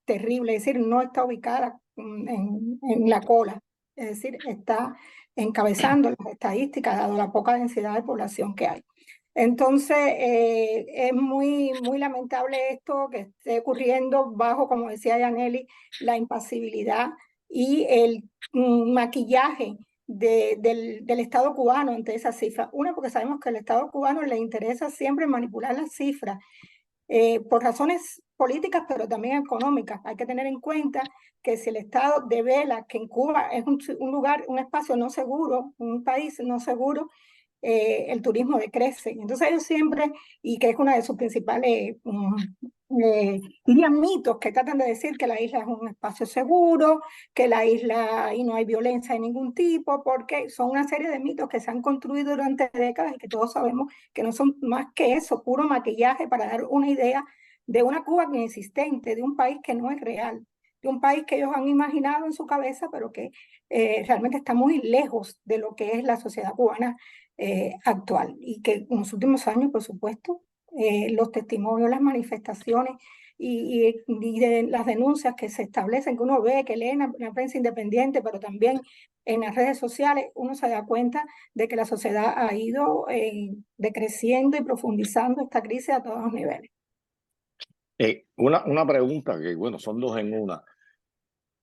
terrible, es decir, no está ubicada en la cola, es decir, está encabezando las estadísticas dado la poca densidad de población que hay. Entonces, es muy lamentable esto que esté ocurriendo bajo, como decía Yaneli, la impasibilidad y el maquillaje del Estado cubano ante esas cifras. Una, porque sabemos que al Estado cubano le interesa siempre manipular las cifras por razones políticas, pero también económicas. Hay que tener en cuenta que si el Estado devela que en Cuba es un lugar, un espacio no seguro, un país no seguro, el turismo decrece. Entonces ellos siempre, y que es una de sus principales dirían mitos, que tratan de decir que la isla es un espacio seguro, que la isla y no hay violencia de ningún tipo, porque son una serie de mitos que se han construido durante décadas y que todos sabemos que no son más que eso, puro maquillaje para dar una idea de una Cuba inexistente, de un país que no es real, de un país que ellos han imaginado en su cabeza, pero que realmente está muy lejos de lo que es la sociedad cubana actual, y que en los últimos años, por supuesto, los testimonios, las manifestaciones y de las denuncias que se establecen, que uno ve, que lee en la prensa independiente, pero también en las redes sociales, uno se da cuenta de que la sociedad ha ido decreciendo y profundizando esta crisis a todos los niveles. Una pregunta que, bueno, son dos en una.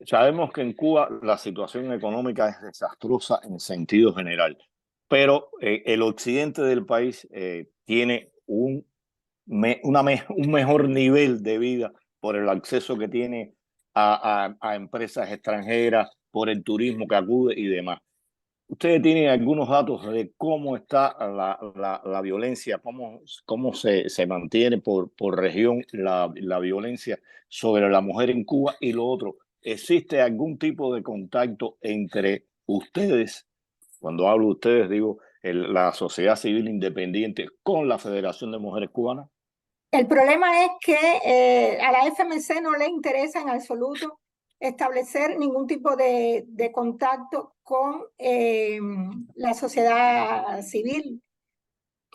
Sabemos que en Cuba la situación económica es desastrosa en sentido general, pero el occidente del país tiene un mejor nivel de vida por el acceso que tiene a empresas extranjeras, por el turismo que acude y demás. ¿Ustedes tienen algunos datos de cómo está la violencia, cómo se mantiene por región la violencia sobre la mujer en Cuba? Y lo otro, ¿existe algún tipo de contacto entre ustedes, cuando hablo de ustedes digo la sociedad civil independiente, con la Federación de Mujeres Cubanas? El problema es que a la FMC no le interesa en absoluto establecer ningún tipo de contacto con la sociedad civil.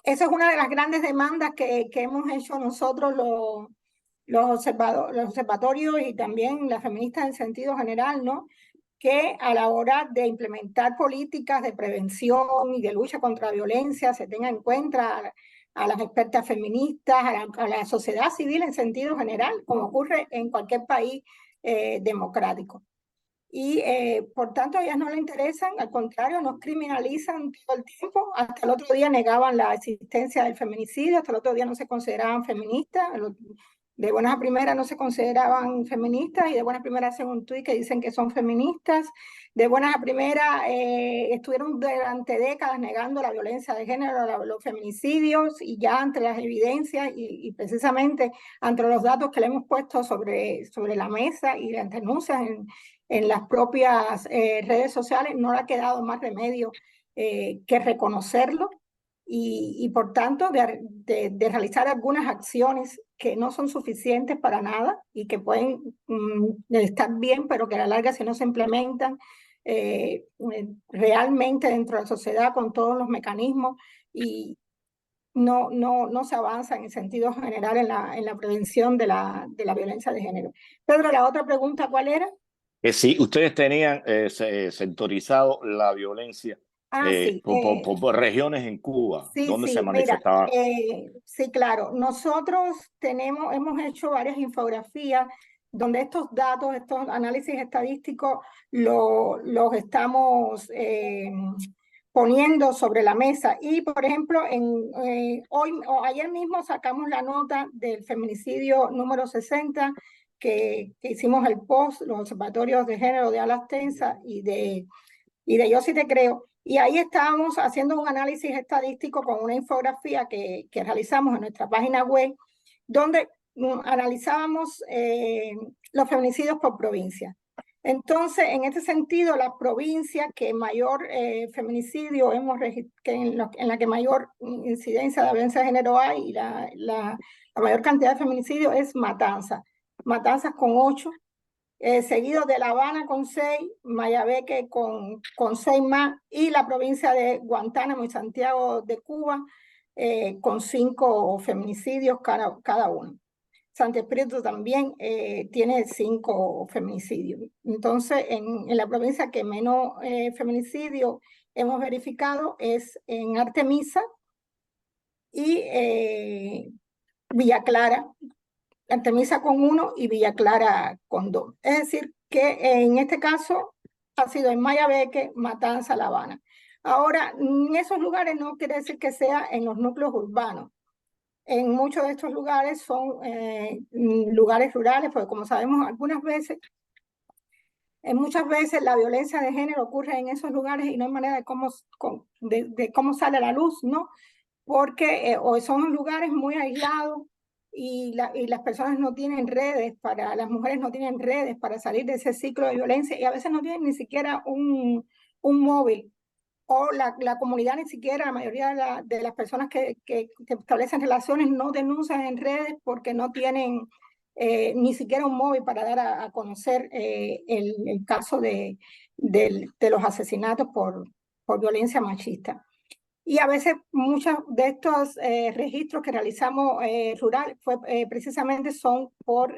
Esa es una de las grandes demandas que hemos hecho nosotros los observatorios y también las feministas en sentido general, ¿no? Que a la hora de implementar políticas de prevención y de lucha contra la violencia se tenga en cuenta a las expertas feministas, a la sociedad civil en sentido general, como ocurre en cualquier país democrático. Y por tanto a ellas no le interesan, al contrario, nos criminalizan todo el tiempo. Hasta el otro día negaban la existencia del feminicidio, hasta el otro día no se consideraban feministas, de buenas a primeras no se consideraban feministas y de buenas a primeras hacen un tuit que dicen que son feministas. De buenas a primeras estuvieron durante décadas negando la violencia de género, los feminicidios, y ya ante las evidencias y precisamente ante los datos que le hemos puesto sobre la mesa y las denuncias en las propias redes sociales, no le ha quedado más remedio que reconocerlo y por tanto de realizar algunas acciones que no son suficientes para nada y que pueden estar bien, pero que a la larga si no se implementan realmente dentro de la sociedad con todos los mecanismos y no se avanza en el sentido general en la prevención de la violencia de género. Pedro, la otra pregunta, ¿cuál era? Que si ustedes tenían sectorizado la violencia Sí. por regiones en Cuba, donde se Sí, mira, manifestaba. sí, claro. Nosotros hemos hecho varias infografías donde estos datos, estos análisis estadísticos, los estamos poniendo sobre la mesa. Y, por ejemplo, hoy o ayer mismo sacamos la nota del feminicidio número 60, que hicimos el post, los observatorios de género de Alas Tensa y de Yo Sí Te Creo. Y ahí estábamos haciendo un análisis estadístico con una infografía que realizamos en nuestra página web, donde analizábamos los feminicidios por provincia. Entonces, en este sentido, la provincia que mayor feminicidio en la que mayor incidencia de violencia de género hay y la mayor cantidad de feminicidio es Matanzas. Matanzas con 8, seguido de La Habana con 6, Mayabeque con 6 más, y la provincia de Guantánamo y Santiago de Cuba con 5 feminicidios cada uno. Santo Espíritu también tiene 5 feminicidios. Entonces, en la provincia que menos feminicidio hemos verificado es en Artemisa y Villa Clara, Artemisa con 1 y Villa Clara con 2. Es decir, que en este caso ha sido en Mayabeque, Matanza, La Habana. Ahora, en esos lugares no quiere decir que sea en los núcleos urbanos. En muchos de estos lugares son lugares rurales, porque como sabemos, muchas veces la violencia de género ocurre en esos lugares y no hay manera de cómo sale a la luz, ¿no? Porque o son lugares muy aislados y las personas no tienen las mujeres no tienen redes para salir de ese ciclo de violencia y a veces no tienen ni siquiera un móvil o la comunidad ni siquiera, la mayoría de las personas que establecen relaciones no denuncian en redes porque no tienen ni siquiera un móvil para dar a conocer el caso de los asesinatos por violencia machista. Y a veces muchos de estos registros que realizamos precisamente son por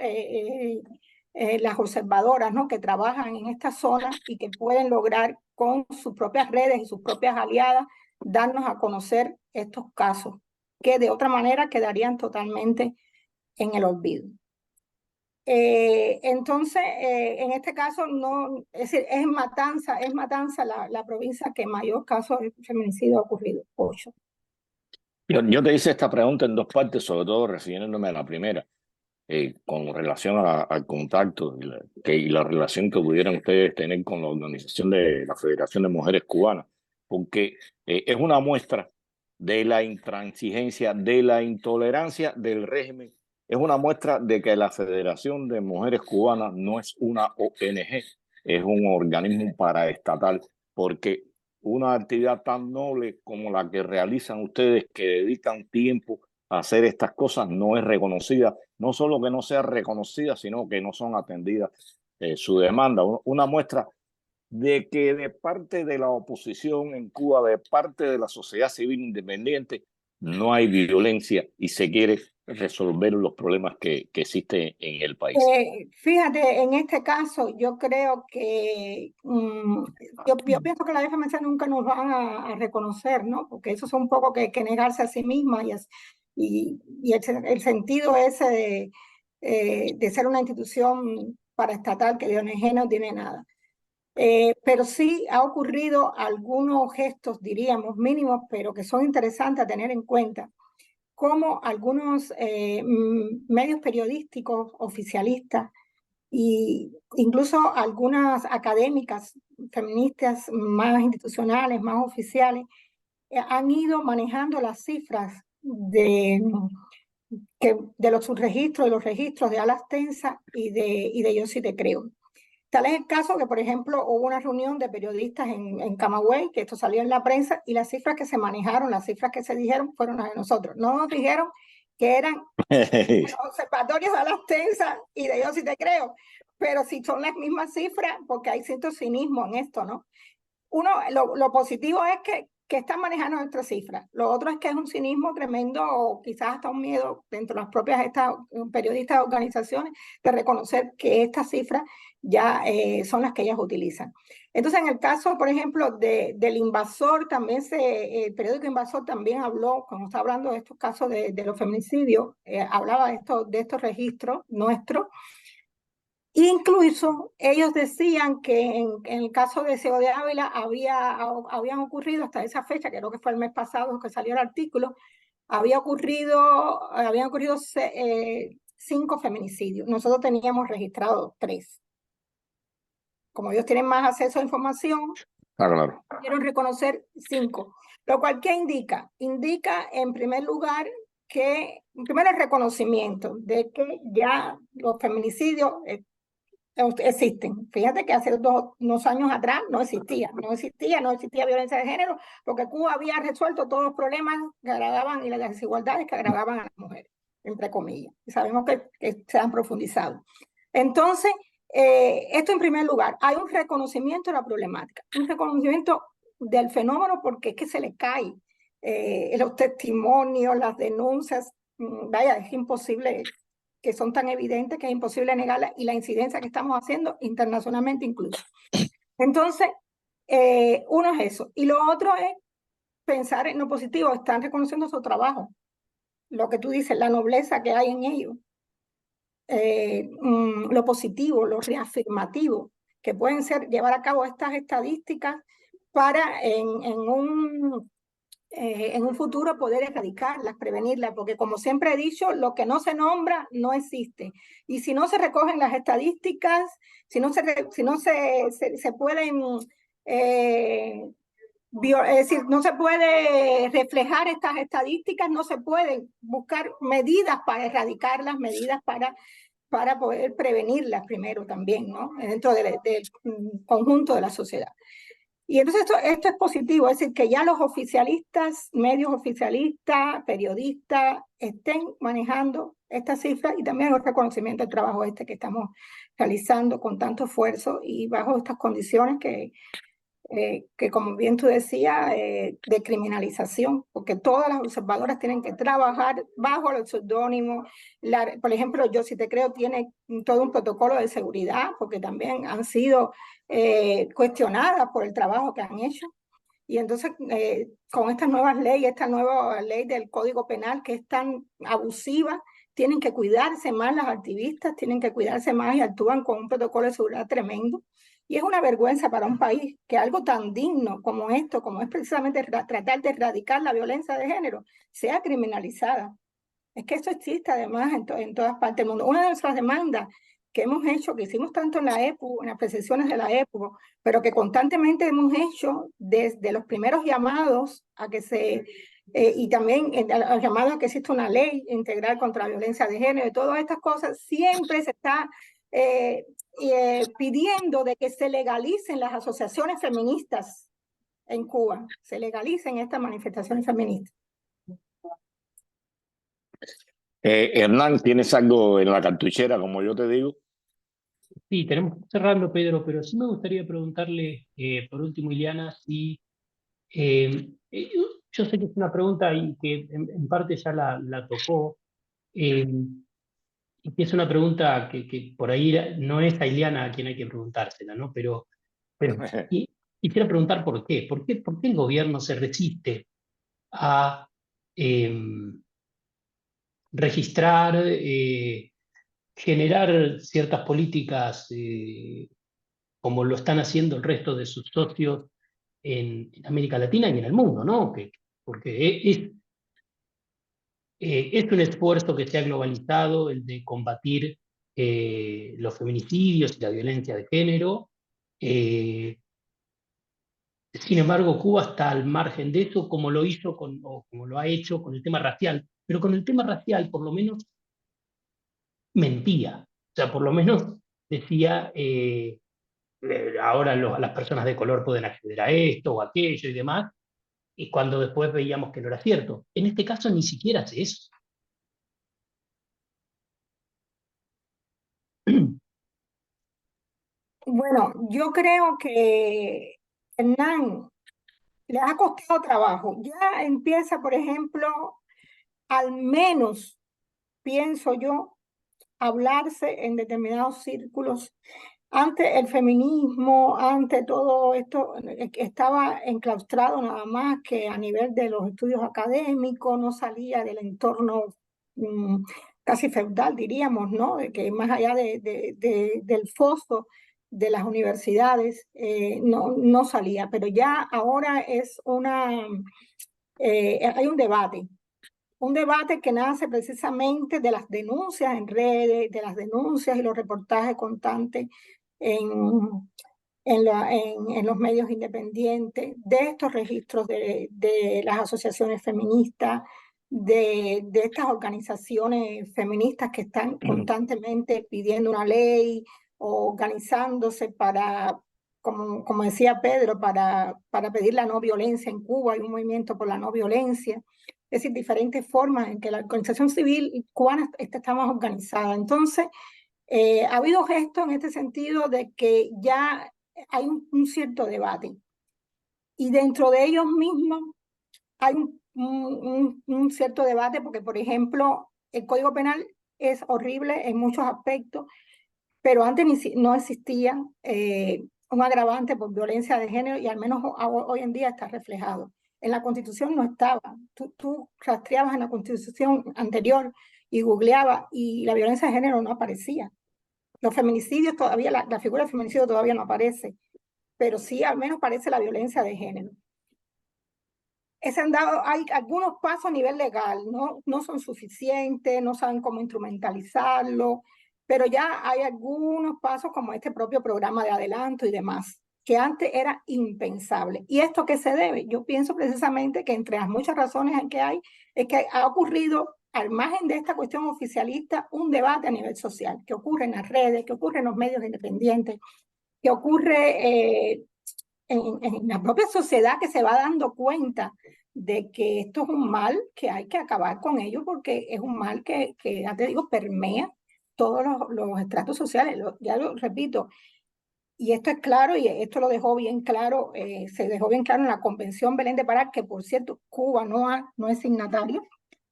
las observadoras, ¿no? Que trabajan en esta zona y que pueden lograr con sus propias redes y sus propias aliadas darnos a conocer estos casos que de otra manera quedarían totalmente en el olvido. Entonces, en este caso, no, es decir, es Matanza la provincia que mayor caso de feminicidio ha ocurrido, 8. Yo te hice esta pregunta en 2 partes, sobre todo refiriéndome a la primera, con relación al contacto y la relación que pudieran ustedes tener con la organización de la Federación de Mujeres Cubanas, porque es una muestra de la intransigencia, de la intolerancia del régimen. Es una muestra de que la Federación de Mujeres Cubanas no es una ONG, es un organismo paraestatal, porque una actividad tan noble como la que realizan ustedes, que dedican tiempo a hacer estas cosas, no es reconocida. No solo que no sea reconocida, sino que no son atendidas su demanda. Una muestra de que de parte de la oposición en Cuba, de parte de la sociedad civil independiente, no hay violencia y se quiere resolver los problemas que existen en el país. Fíjate, en este caso yo creo que yo pienso que la FMC nunca nos van a reconocer, ¿no? Porque eso es un poco que negarse a sí misma y el sentido ese de ser una institución paraestatal que de ONG no tiene nada. Pero sí ha ocurrido algunos gestos, diríamos, mínimos, pero que son interesantes a tener en cuenta, como algunos medios periodísticos oficialistas e incluso algunas académicas feministas más institucionales, más oficiales, han ido manejando las cifras de los subregistros, de los registros de Alas Tensa y de Yo Sí Te Creo. Tal es el caso que, por ejemplo, hubo una reunión de periodistas en Camagüey, que esto salió en la prensa, y las cifras que se manejaron, las cifras que se dijeron fueron las de nosotros. No nos dijeron que eran los observatorios de Alas Tensa y de Yo Sí Te Creo, pero sí son las mismas cifras, porque hay cierto cinismo en esto, ¿no? Lo positivo es que están manejando nuestras cifras. Lo otro es que es un cinismo tremendo, o quizás hasta un miedo dentro de las propias periodistas de organizaciones, de reconocer que estas cifras ya son las que ellas utilizan. Entonces, en el caso, por ejemplo, del Invasor, también el periódico Invasor también habló, cuando está hablando de estos casos de los feminicidios, hablaba de estos registros nuestros. Incluso ellos decían que en el caso de Ciego de Ávila habían ocurrido hasta esa fecha, que creo que fue el mes pasado que salió el artículo, habían ocurrido 5 feminicidios. Nosotros teníamos registrado 3. Como ellos tienen más acceso a información, claro, quieren reconocer 5. Lo cual, ¿qué indica? Indica, en primer lugar, que primero el reconocimiento de que ya los feminicidios existen. Fíjate que hace unos años atrás no existía violencia de género, porque Cuba había resuelto todos los problemas que agravaban y las desigualdades que agravaban a las mujeres, entre comillas. Y sabemos que se han profundizado. Entonces, esto en primer lugar, hay un reconocimiento de la problemática, un reconocimiento del fenómeno, porque es que se le cae los testimonios, las denuncias, vaya, es imposible, que son tan evidentes que es imposible negarla, y la incidencia que estamos haciendo internacionalmente incluso. Entonces, uno es eso. Y lo otro es pensar en lo positivo. Están reconociendo su trabajo. Lo que tú dices, la nobleza que hay en ellos. Lo positivo, lo reafirmativo, que pueden ser llevar a cabo estas estadísticas para en un futuro poder erradicarlas, prevenirlas, porque como siempre he dicho, lo que no se nombra no existe. Y si no se recogen las estadísticas, si no se pueden, es decir, no se puede reflejar estas estadísticas, no se pueden buscar medidas para erradicarlas, medidas para poder prevenirlas primero también, ¿no? Dentro del conjunto de la sociedad. Y entonces esto es positivo, es decir, que ya los oficialistas, medios oficialistas, periodistas, estén manejando estas cifras, y también el reconocimiento del trabajo que estamos realizando con tanto esfuerzo y bajo estas condiciones que como bien tú decías, de criminalización, porque todas las observadoras tienen que trabajar bajo el seudónimo. Por ejemplo, Yo Sí Te Creo tiene todo un protocolo de seguridad, porque también han sido cuestionadas por el trabajo que han hecho. Y entonces, con estas nuevas leyes, esta nueva ley del Código Penal, que es tan abusiva, tienen que cuidarse más las activistas, tienen que cuidarse más y actúan con un protocolo de seguridad tremendo. Y es una vergüenza para un país que algo tan digno como esto, como es precisamente tratar de erradicar la violencia de género, sea criminalizada. Es que eso existe además en todas partes del mundo. Una de nuestras demandas que hemos hecho, que hicimos tanto en la EPU, en las precisiones de la EPU, pero que constantemente hemos hecho desde los primeros llamados a que se, y también los llamados a que exista una ley integral contra la violencia de género, y todas estas cosas, siempre se está pidiendo de que se legalicen las asociaciones feministas en Cuba, se legalicen estas manifestaciones feministas. Hernán, ¿tienes algo en la cartuchera, como yo te digo? Sí, tenemos que ir cerrando, Pedro, pero sí me gustaría preguntarle, por último, Ileana, si yo sé que es una pregunta y que en parte ya la tocó, y que es una pregunta que por ahí no es a Ileana a quien hay que preguntársela, ¿no? Pero quisiera preguntar por qué. ¿Por qué el gobierno se resiste a registrar, generar ciertas políticas como lo están haciendo el resto de sus socios en América Latina y en el mundo, ¿no? Porque es un esfuerzo que se ha globalizado, el de combatir los feminicidios y la violencia de género. Sin embargo, Cuba está al margen de eso, como lo hizo o como lo ha hecho con el tema racial. Pero con el tema racial, por lo menos, mentía. O sea, por lo menos decía, ahora las personas de color pueden acceder a esto o aquello y demás, y cuando después veíamos que no era cierto. En este caso ni siquiera hace eso. Bueno, yo creo que Hernán le ha costado trabajo. Ya empieza, por ejemplo, al menos, pienso yo, hablarse en determinados círculos. Antes el feminismo, ante todo esto, estaba enclaustrado nada más que a nivel de los estudios académicos, no salía del entorno casi feudal, diríamos, ¿no? De que más allá del foso de las universidades no salía, pero ya ahora es hay un debate que nace precisamente de las denuncias en redes, de las denuncias y los reportajes constantes en los medios independientes, de estos registros de las asociaciones feministas, de estas organizaciones feministas que están constantemente pidiendo una ley o organizándose para, como decía Pedro, para pedir la no violencia en Cuba. Hay un movimiento por la no violencia. Es decir, diferentes formas en que la organización civil cubana está más organizada. Entonces, ha habido gestos en este sentido de que ya hay un cierto debate. Y dentro de ellos mismos hay un cierto debate porque, por ejemplo, el Código Penal es horrible en muchos aspectos, pero antes no existía un agravante por violencia de género y al menos hoy en día está reflejado. En la Constitución no estaba. Tú rastreabas en la Constitución anterior y googleabas y la violencia de género no aparecía. Los feminicidios todavía, la figura del feminicidio todavía no aparece, pero sí al menos aparece la violencia de género. Hay algunos pasos a nivel legal, no son suficientes, no saben cómo instrumentalizarlo, pero ya hay algunos pasos como este propio programa de adelanto y demás, que antes era impensable. ¿Y esto qué se debe? Yo pienso precisamente que entre las muchas razones que hay, es que ha ocurrido, al margen de esta cuestión oficialista, un debate a nivel social, que ocurre en las redes, que ocurre en los medios independientes, que ocurre en la propia sociedad, que se va dando cuenta de que esto es un mal que hay que acabar con ello porque es un mal que ya te digo, permea todos los estratos sociales. Ya lo repito, y esto es claro, y esto lo dejó bien claro, se dejó bien claro en la Convención Belén de Pará, que por cierto, Cuba no es signatario.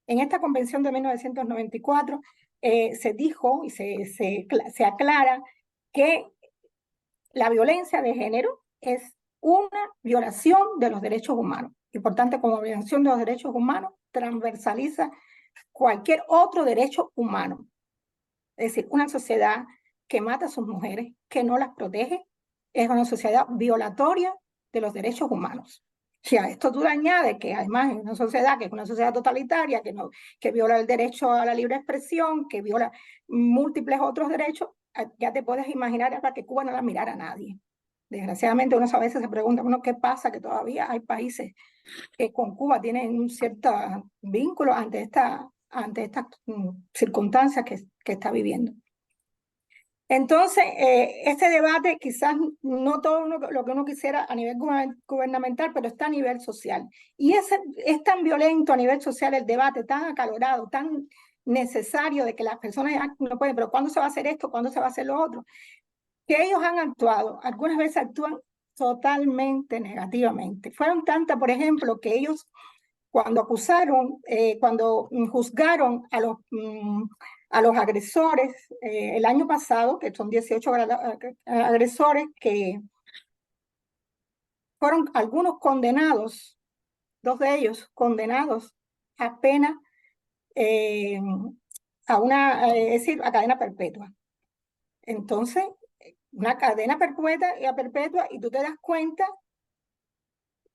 En esta convención de 1994 se dijo y se aclara que la violencia de género es una violación de los derechos humanos. Y por tanto, como violación de los derechos humanos, transversaliza cualquier otro derecho humano. Es decir, una sociedad que mata a sus mujeres, que no las protege, es una sociedad violatoria de los derechos humanos. Si a esto tú le añades que además es una sociedad que es una sociedad totalitaria, que viola el derecho a la libre expresión, que viola múltiples otros derechos, ya te puedes imaginar hasta que Cuba no la mirara a nadie. Desgraciadamente uno a veces se pregunta, bueno, ¿qué pasa? Que todavía hay países que con Cuba tienen un cierto vínculo ante estas circunstancias que está viviendo. Entonces, este debate quizás no todo lo que uno quisiera a nivel gubernamental, pero está a nivel social. Y es tan violento a nivel social el debate, tan acalorado, tan necesario de que las personas no pueden, pero ¿cuándo se va a hacer esto? ¿Cuándo se va a hacer lo otro? Que ellos han actuado, algunas veces actúan totalmente negativamente. Fueron tantas, por ejemplo, que ellos cuando acusaron, cuando juzgaron a los agresores el año pasado, que son 18 agresores, que fueron algunos condenados, 2 de ellos condenados a pena, es decir, a cadena perpetua. Entonces, una cadena perpetua, y tú te das cuenta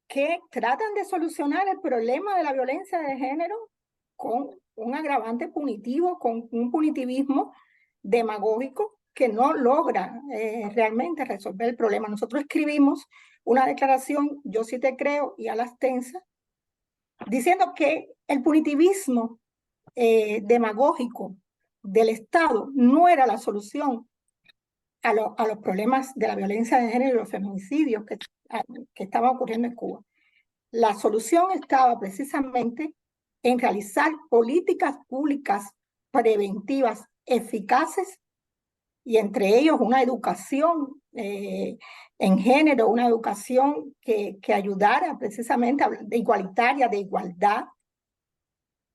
que tratan de solucionar el problema de la violencia de género con un agravante punitivo, con un punitivismo demagógico que no logra realmente resolver el problema. Nosotros escribimos una declaración, Yo sí te creo y Alas Tensas, diciendo que el punitivismo demagógico del Estado no era la solución a los problemas de la violencia de género y los feminicidios que estaban ocurriendo en Cuba. La solución estaba precisamente en realizar políticas públicas preventivas eficaces, y entre ellos una educación en género, una educación que ayudara precisamente de igualitaria, de igualdad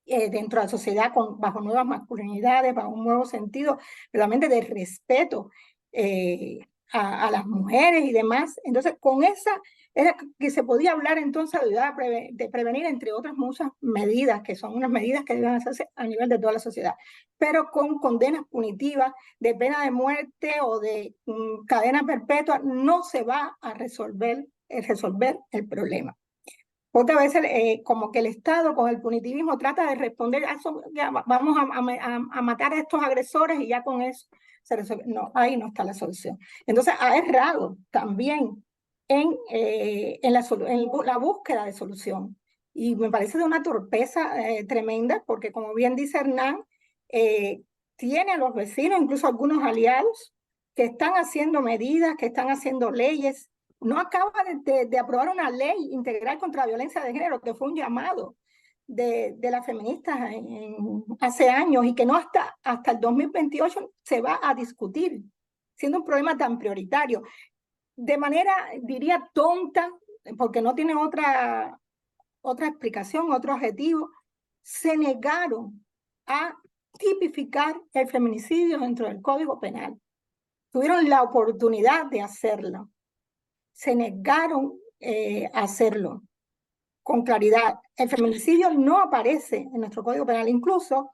dentro de la sociedad, bajo nuevas masculinidades, bajo un nuevo sentido realmente de respeto a las mujeres y demás. Entonces, con esa era que se podía hablar entonces de prevenir, entre otras muchas medidas, que son unas medidas que deben hacerse a nivel de toda la sociedad, pero con condenas punitivas de pena de muerte o de cadena perpetua no se va a resolver el problema. Otras veces como que el Estado con el punitivismo trata de responder a eso, ya, vamos a matar a estos agresores y ya con eso se resuelve. No, ahí no está la solución. Entonces ha errado también en la búsqueda de solución. Y me parece de una torpeza tremenda, porque como bien dice Hernán, tiene a los vecinos, incluso algunos aliados, que están haciendo medidas, que están haciendo leyes. No acaba de aprobar una ley integral contra la violencia de género, que fue un llamado de las feministas hace años, y que no hasta el 2028 se va a discutir, siendo un problema tan prioritario. De manera, diría, tonta, porque no tiene otra explicación, otro objetivo, se negaron a tipificar el feminicidio dentro del Código Penal. Tuvieron la oportunidad de hacerlo. Se negaron a hacerlo con claridad. El feminicidio no aparece en nuestro Código Penal. Incluso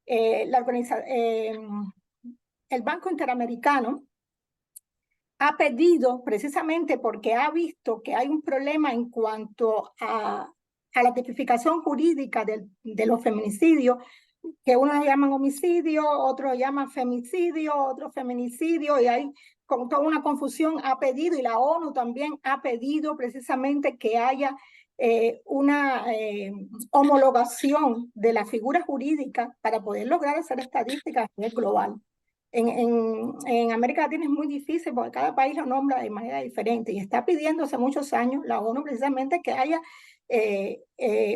el Banco Interamericano ha pedido, precisamente porque ha visto que hay un problema en cuanto a la tipificación jurídica de los feminicidios, que unos llaman homicidio, otros llaman femicidio, otros feminicidio, y hay con toda una confusión. Ha pedido, y la ONU también ha pedido precisamente que haya una homologación de la figura jurídica para poder lograr hacer estadísticas a nivel global. En América Latina es muy difícil porque cada país lo nombra de manera diferente, y está pidiendo hace muchos años la ONU precisamente que haya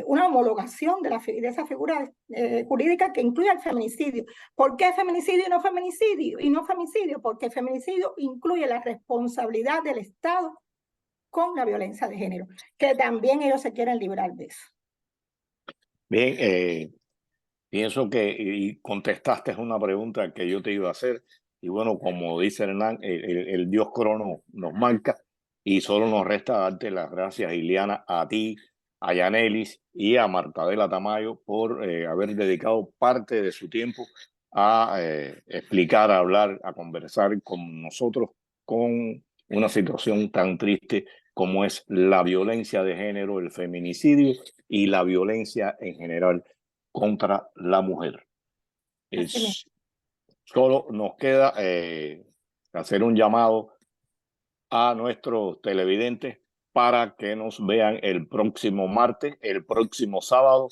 una homologación de esa figura jurídica que incluya el feminicidio. ¿Por qué feminicidio y no feminicidio? Y no femicidio, porque el feminicidio incluye la responsabilidad del Estado con la violencia de género, que también ellos se quieren librar de eso. Bien, pienso que y contestaste una pregunta que yo te iba a hacer, y bueno, como dice Hernán, el Dios Crono nos marca, y solo nos resta darte las gracias, Iliana, a ti, a Yanelis y a Martadela Tamayo por haber dedicado parte de su tiempo a explicar, a hablar, a conversar con nosotros con una situación tan triste como es la violencia de género, el feminicidio y la violencia en general contra la mujer. Solo nos queda hacer un llamado a nuestros televidentes para que nos vean el próximo martes, el próximo sábado,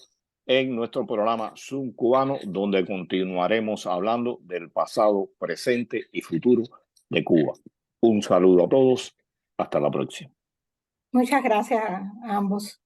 en nuestro programa Zoom Cubano, donde continuaremos hablando del pasado, presente y futuro de Cuba. Un saludo a todos. Hasta la próxima. Muchas gracias a ambos.